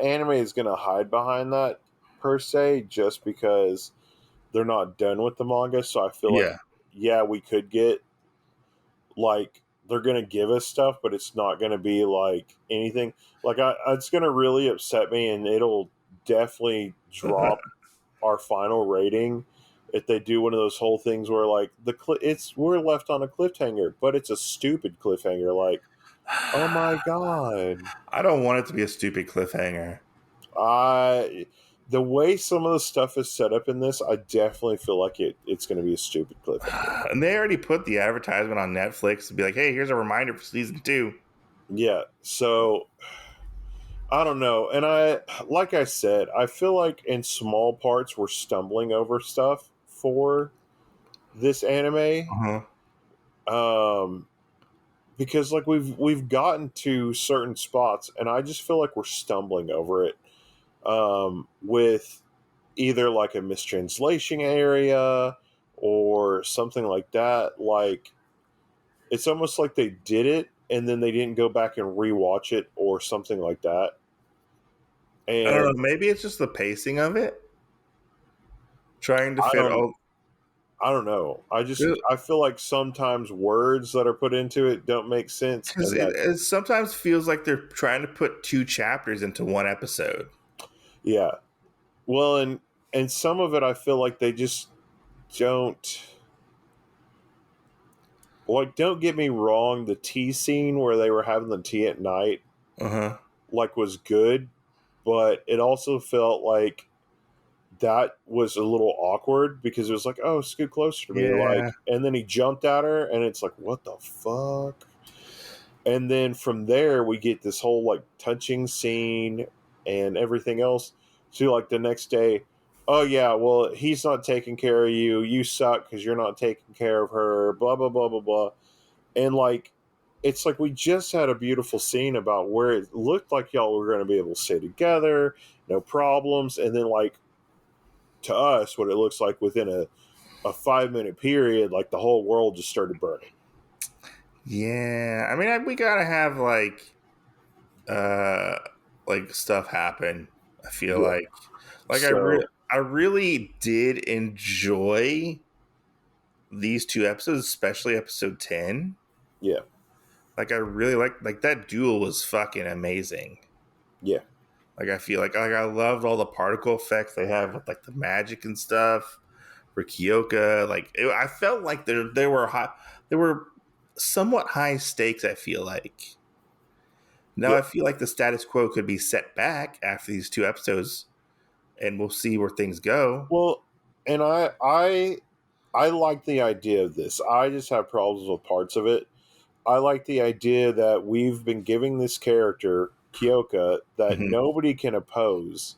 anime is going to hide behind that per se, just because they're not done with the manga. So I feel like, Yeah, yeah, we could get like, they're going to give us stuff, but it's not going to be like anything. Like it's going to really upset me, and it'll definitely drop our final rating if they do one of those whole things where like we're left on a cliffhanger, but it's a stupid cliffhanger. Like, oh my god, I don't want it to be a stupid cliffhanger. I the way some of the stuff is set up in this, I definitely feel like it's going to be a stupid cliffhanger. And they already put the advertisement on Netflix to be like, hey, here's a reminder for season 2. Yeah, so I don't know. And like I said, I feel like in small parts we're stumbling over stuff for this anime. Uh-huh. Because like we've gotten to certain spots, and I just feel like we're stumbling over it. With either like a mistranslation area or something like that. Like it's almost like they did it and then they didn't go back and rewatch it or something like that. I don't know. And Maybe it's just the pacing of it, trying to I fit don't all. I don't know. I feel like sometimes words that are put into it don't make sense, Because and that it sometimes feels like they're trying to put 2 chapters into one episode. yeah. Well, and some of it I feel like they just don't like. Don't get me wrong, the tea scene where they were having the tea at night Uh huh. like was good, but it also felt like that was a little awkward because it was like, oh, scoot closer to me, Yeah. like, and then he jumped at her, and it's like, what the fuck? And then from there, we get this whole like touching scene and everything else. So, like, the next day, oh, yeah, well, he's not taking care of you. You suck because you're not taking care of her, blah, blah, blah, blah, blah. And, like, it's like we just had a beautiful scene about where it looked like y'all were going to be able to stay together, no problems. And then, like, to us, what it looks like within a 5 minute period, like the whole world just started burning. Yeah. I mean, we gotta have uh, like stuff happen. I feel Yeah. like So, I really did enjoy these 2 episodes, especially episode 10. yeah. Like I really like that duel was fucking amazing. Yeah. Like I feel like I loved all the particle effects they have with like the magic and stuff for Kiyoka. I felt like there were there were somewhat high stakes. I feel like now Yeah. I feel like the status quo could be set back after these 2 episodes, and we'll see where things go. Well, and I like the idea of this. I just have problems with parts of it. I like the idea that we've been giving this character Kiyoka that Mhm. nobody can oppose,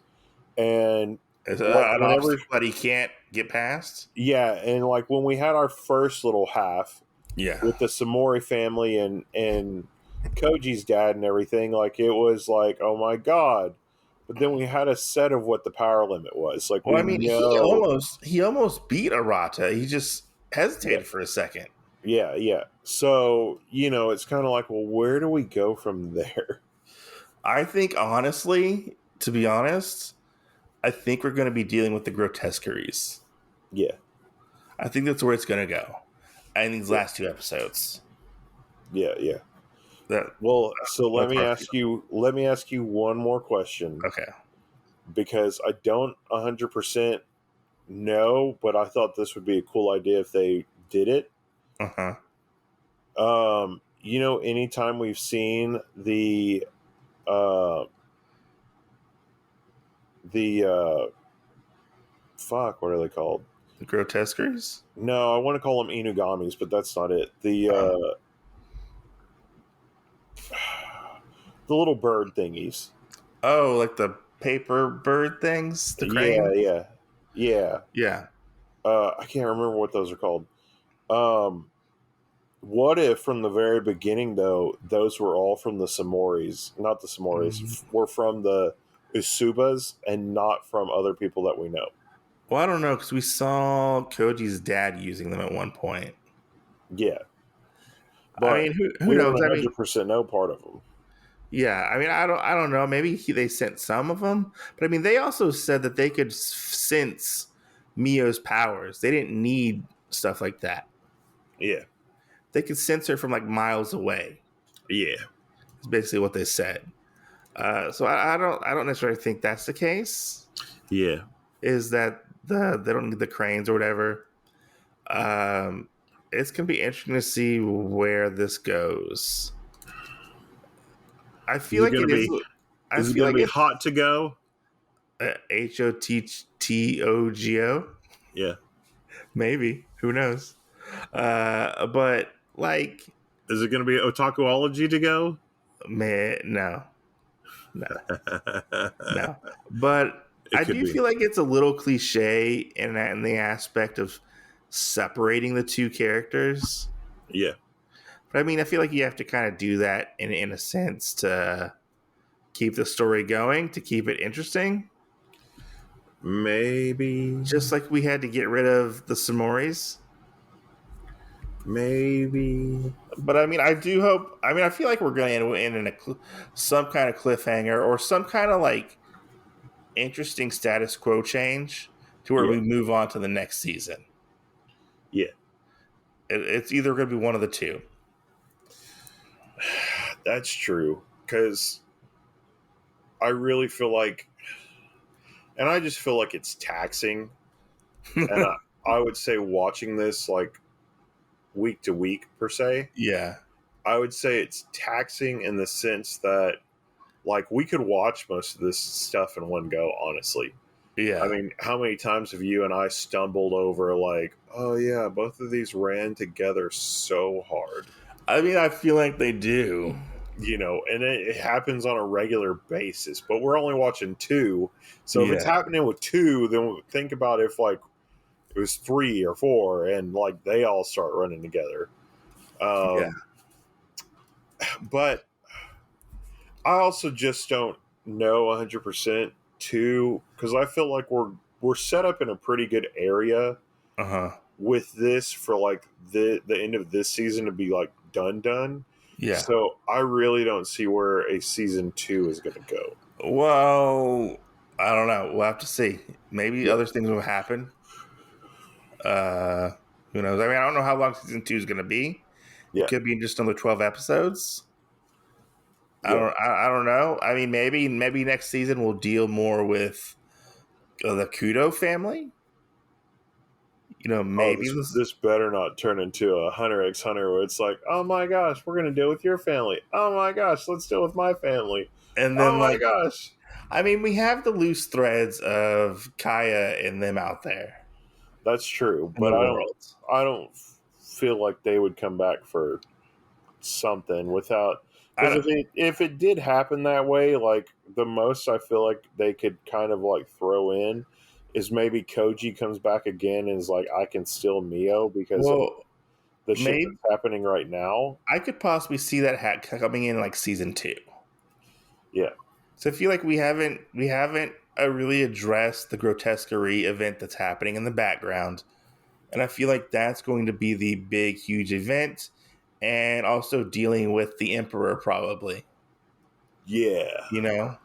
and It's like an whenever, obstacle that he can't get past. yeah, and like when we had our first little half Yeah. with the Samori family and Koji's dad and everything, like it was like, oh my god. But then we had a set of what the power limit was. Like Well, we I mean, know, he almost beat Arata. He just yeah, hesitated for a second. yeah, yeah. So it's kind of like, well, where do we go from there? I think, honestly, to be honest, I think we're going to be dealing with the grotesqueries. Yeah, I think that's where it's going to go. In these yeah, last 2 episodes, yeah, yeah. that Well, so let that's me our ask you. Let me ask you one more question okay. because I don't 100% know, but I thought this would be a cool idea if they did it. Uh huh. Anytime we've seen uh, the fuck, what are they called? The grotesqueries. No, I want to call them inugamis, but that's not it. Uh, The little bird thingies. oh, like the paper bird things, the Yeah, cranes. yeah, yeah. Yeah. I can't remember what those are called. Um, what if from the very beginning, though, those were all from the Samoris, not the Samoris, Mhm. were from the Usubas and not from other people that we know? Well, I don't know because we saw Koji's dad using them at one point. Yeah, I but mean, who we don't knows? I mean, 100% know part of them. yeah. I mean, I don't know. Maybe they sent some of them, but I mean, they also said that they could sense Miyo's powers. They didn't need stuff like that. Yeah, They could sense her from like miles away. yeah, Is basically what they said. So I don't necessarily think that's the case. yeah. Is that they don't need the cranes or whatever? Um, it's gonna be interesting to see where this goes. I Is feel it like gonna it is. be? I Is it feel gonna like be it's hot to go? HOTTOGO. Yeah. Maybe, who knows? But like, Is it gonna be otakuology to go? man, no, no, no. But It I could do be. feel like it's a little cliche in the aspect of separating the two characters. Yeah. But I mean, I feel like you have to kind of do that in a sense to keep the story going, to keep it interesting. Maybe. Just like we had to get rid of the Samoris. Maybe. But I mean, I do hope. I mean, I feel like we're going to end in some kind of cliffhanger or some kind of like interesting status quo change to where Yeah. we move on to the next season. Yeah. It's either going to be one of the two. That's true. Because I really feel like, and I just feel like it's taxing. And I would say watching this like week to week per se, Yeah, I would say it's taxing in the sense that like we could watch most of this stuff in one go, honestly. I yeah. mean, how many times have you and I stumbled over like, oh yeah, both of these ran together so hard, I mean, I feel like they do. and it happens on a regular basis, but we're only watching two. So if it's Yeah, happening with two, then think about if like it was three or four and like they all start running together. yeah. Um, but I also just don't know 100% too, because I feel like we're set up in a pretty good area Uh huh. with this for like the end of this season to be like done. Yeah. So I really don't see where a season two is going to go. Well, I don't know. We'll have to see. Maybe Yeah, other things will happen. Uh, who knows? I mean, I don't know how long season two is going to be. It yeah, could be just another 12 episodes. yeah. I don't know. I mean, maybe next season we'll deal more with the Kudo family. Oh, Maybe this, this better not turn into a Hunter x Hunter where it's like, oh my gosh, we're going to deal with your family. Oh my gosh, let's deal with my family. and then Oh my like, gosh. I mean, we have the loose threads of Kaya and them out there That's true, in but the world. I don't feel like they would come back for something without, I because don't. if it did happen that way, like the most I feel like they could kind of like throw in is maybe Koji comes back again and is like, I can still Mio because of Well, the shit maybe that's happening right now. I could possibly see that coming in like season two. Yeah, So I feel like we haven't really addressed the grotesquerie event that's happening in the background, and I feel like that's going to be the big, huge event, and also dealing with the Emperor probably. yeah, You know?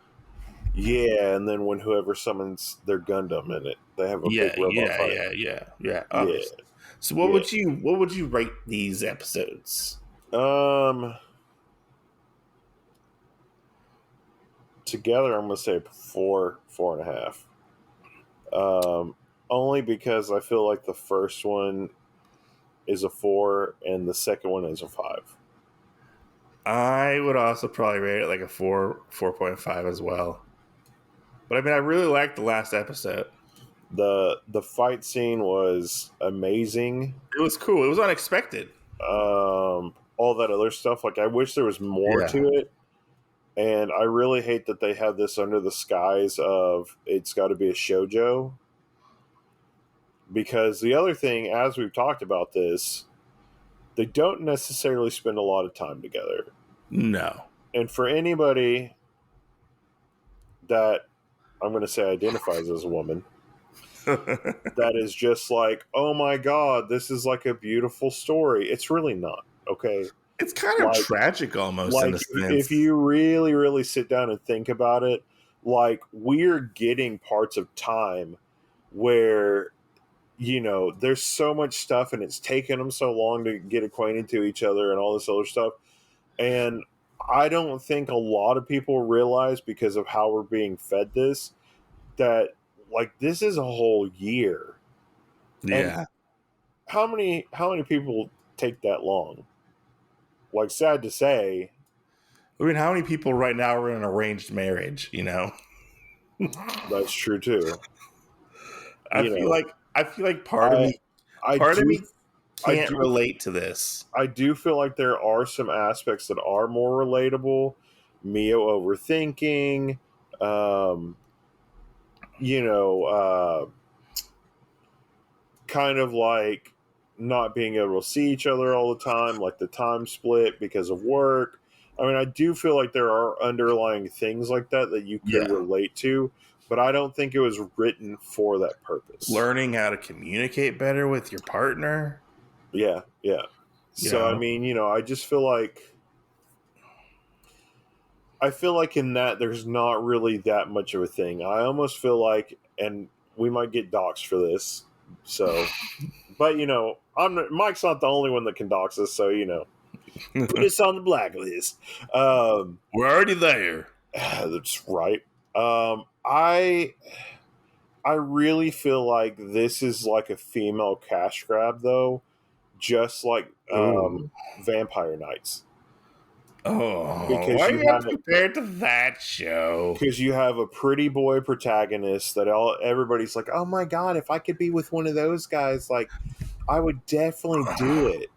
yeah. And then when whoever summons their Gundam in it, they have a big Yeah, robot yeah, fight. yeah, yeah, yeah. Yeah, Obviously. So yeah. what would you rate these episodes? Um, Together, I'm gonna say four and a half. Only because I feel like the first one is a four and the second one is a five. I would also probably rate it like a 4.5 as well. But I mean, I really liked the last episode. The fight scene was amazing. It was cool. It was unexpected. All that other stuff, like I wish there was more Yeah. to it. And I really hate that they have this under the skies of it's got to be a shojo. Because the other thing, as we've talked about this, they don't necessarily spend a lot of time together. No. And for anybody that I'm going to say identifies as a woman, that is just like, oh my god, this is like a beautiful story. It's really not. Okay, It's kind of like tragic almost in like a if sense. you really really sit down and think about it, like we're getting parts of time where there's so much stuff and it's taken them so long to get acquainted to each other and all this other stuff. And I don't think a lot of people realize, because of how we're being fed this, that like this is a whole year. And Yeah. how many people take that long? Like, sad to say. I mean, how many people right now are in an arranged marriage? That's true too. I You feel know, like I feel like part of I me I part of do me I can't do relate to this. I do feel like there are some aspects that are more relatable. Mio overthinking, um, you know, kind of like not being able to see each other all the time, like the time split because of work. I mean, I do feel like there are underlying things like that that you could Yeah. relate to, but I don't think it was written for that purpose. Learning how to communicate better with your partner. Yeah, yeah. You So I know. mean, I just feel like in that there's not really that much of a thing. I almost feel like, and we might get doxxed for this, so but Mike's not the only one that can dox us, so put us on the blacklist. We're already there. That's right. I really feel like this is like a female cash grab, though, just like Ooh. Vampire Nights, Oh, because why do you you have have to compare it to that show? a pretty boy protagonist that everybody's like, oh my god, if I could be with one of those guys, like I would definitely do it.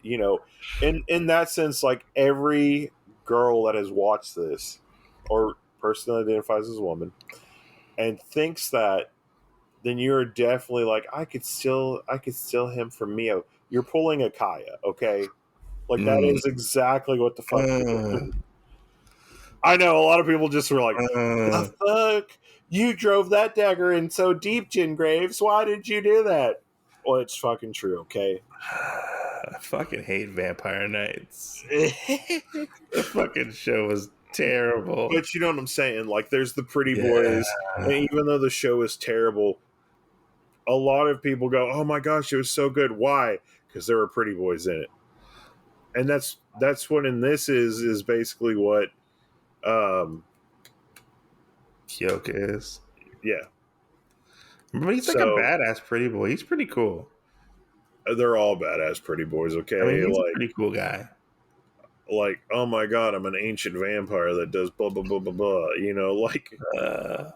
In that sense, like every girl that has watched this or person that identifies as a woman and thinks that, then you're definitely like, I could steal him from Mio. You're pulling a Kaya, okay? Like that Mm. is exactly what the fuck you're Uh, doing. I know a lot of people just were like, the uh, fuck? You drove that dagger in so deep, Jin Graves. Why did you do that? Well, it's fucking true, okay? I fucking hate Vampire Nights. The fucking show was terrible. But you know what I'm saying? Like, there's the pretty Yeah. boys, and even though the show is terrible, a lot of people go, "Oh my gosh, it was so good." Why? Because there were pretty boys in it, and that's what in this is basically what, um, Kiyoka is. yeah. But he's like a So badass pretty boy. He's pretty cool. they're all badass pretty boys, I mean, okay? he's a pretty cool guy. Like, oh my god, I'm an ancient vampire that does blah blah blah blah blah. Uh,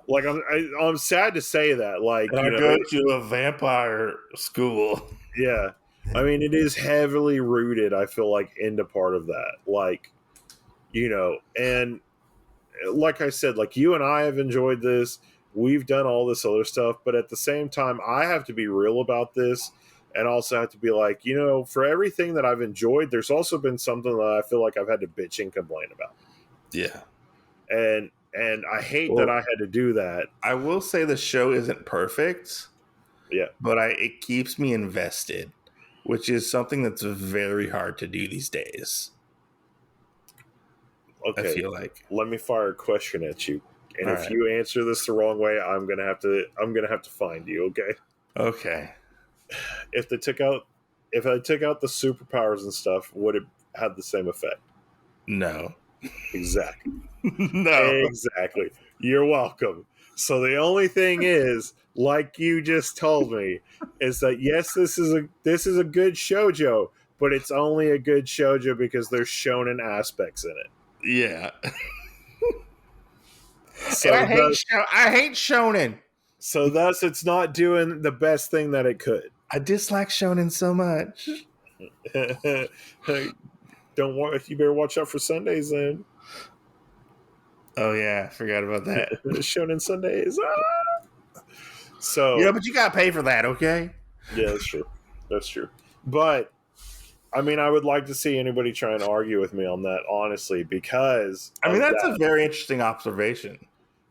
I'm sad to say that, like, and I go to a vampire school. yeah. I mean, it is heavily rooted, I feel like, into part of that. Like, and like I said, like you and I have enjoyed this. We've done all this other stuff, but at the same time, I have to be real about this and also have to be like, for everything that I've enjoyed, there's also been something that I feel like I've had to bitch and complain about. Yeah. And I hate that I had to do that. I will say the show isn't perfect. Yeah. But it keeps me invested, which is something that's very hard to do these days. Okay. I feel like. Let me fire a question at you. And All if right. you answer this the wrong way, I'm gonna have to find you, okay? Okay. If I took out the superpowers and stuff, would it have the same effect? No. Exactly. No. Exactly. You're welcome. So the only thing is, like you just told me, is that yes, this is a good shoujo, but it's only a good shoujo because there's shonen aspects in it. Yeah. So I hate shonen. So thus, it's not doing the best thing that it could. I dislike shonen so much. Don't worry. You better watch out for Sundays then. Oh yeah, I forgot about that. Shonen Sundays. Ah! So yeah, but you gotta pay for that, okay? Yeah, that's true. That's true. But I mean, I would like to see anybody try and argue with me on that, honestly, because I mean that's a very interesting observation.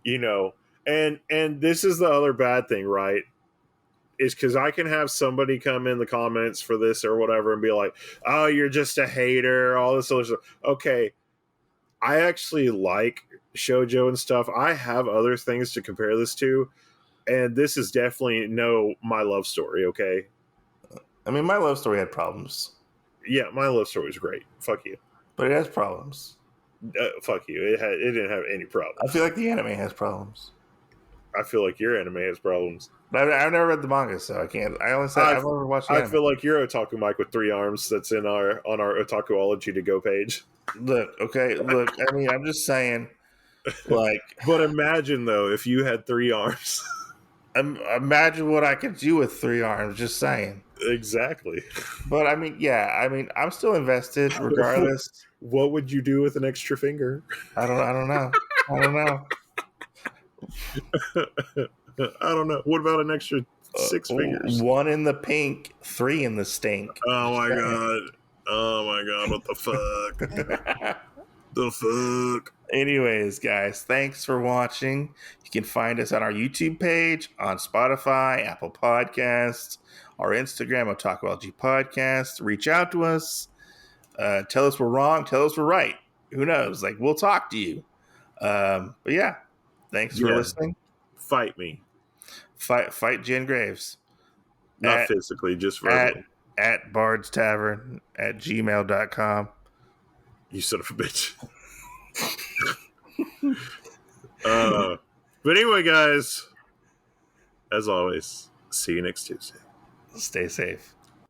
And this is the other bad thing, right? Is because I can have somebody come in the comments for this or whatever and be like, "Oh, you're just a hater," all this other stuff. Okay, I actually like shoujo and stuff. I have other things to compare this to, and this is definitely my love story. Okay, I mean, my love story had problems. Yeah, my love story was great. Fuck you. But it has problems. Fuck you. It didn't have any problems. I feel like the anime has problems. I feel like your anime has problems. But I've never read the manga, so I can't. I've never watched the anime. I feel like you're Otaku Mike with 3 arms that's on our Otakuology to go page. Look, I mean, I'm just saying, like. But imagine, though, if you had 3 arms. Imagine what I could do with 3 arms, just saying. Exactly. But, I mean, I'm still invested regardless. What would you do with an extra finger? I don't know. I don't know. What about an extra 6 fingers? 1 in the pink, 3 in the stink. Oh my god. Oh my god, what the fuck? The fuck? Anyways, guys, thanks for watching. You can find us on our YouTube page, on Spotify, Apple Podcasts, our Instagram, Talk About G Podcast. Reach out to us. Tell us we're wrong. Tell us we're right. Who knows? Like, we'll talk to you. But yeah, thanks for Yeah. listening. Fight me. Fight Jen Graves. Not physically, just at verbally. at Bard's Tavern at gmail.com. You son of a bitch. But anyway, guys, as always, see you next Tuesday. Stay safe.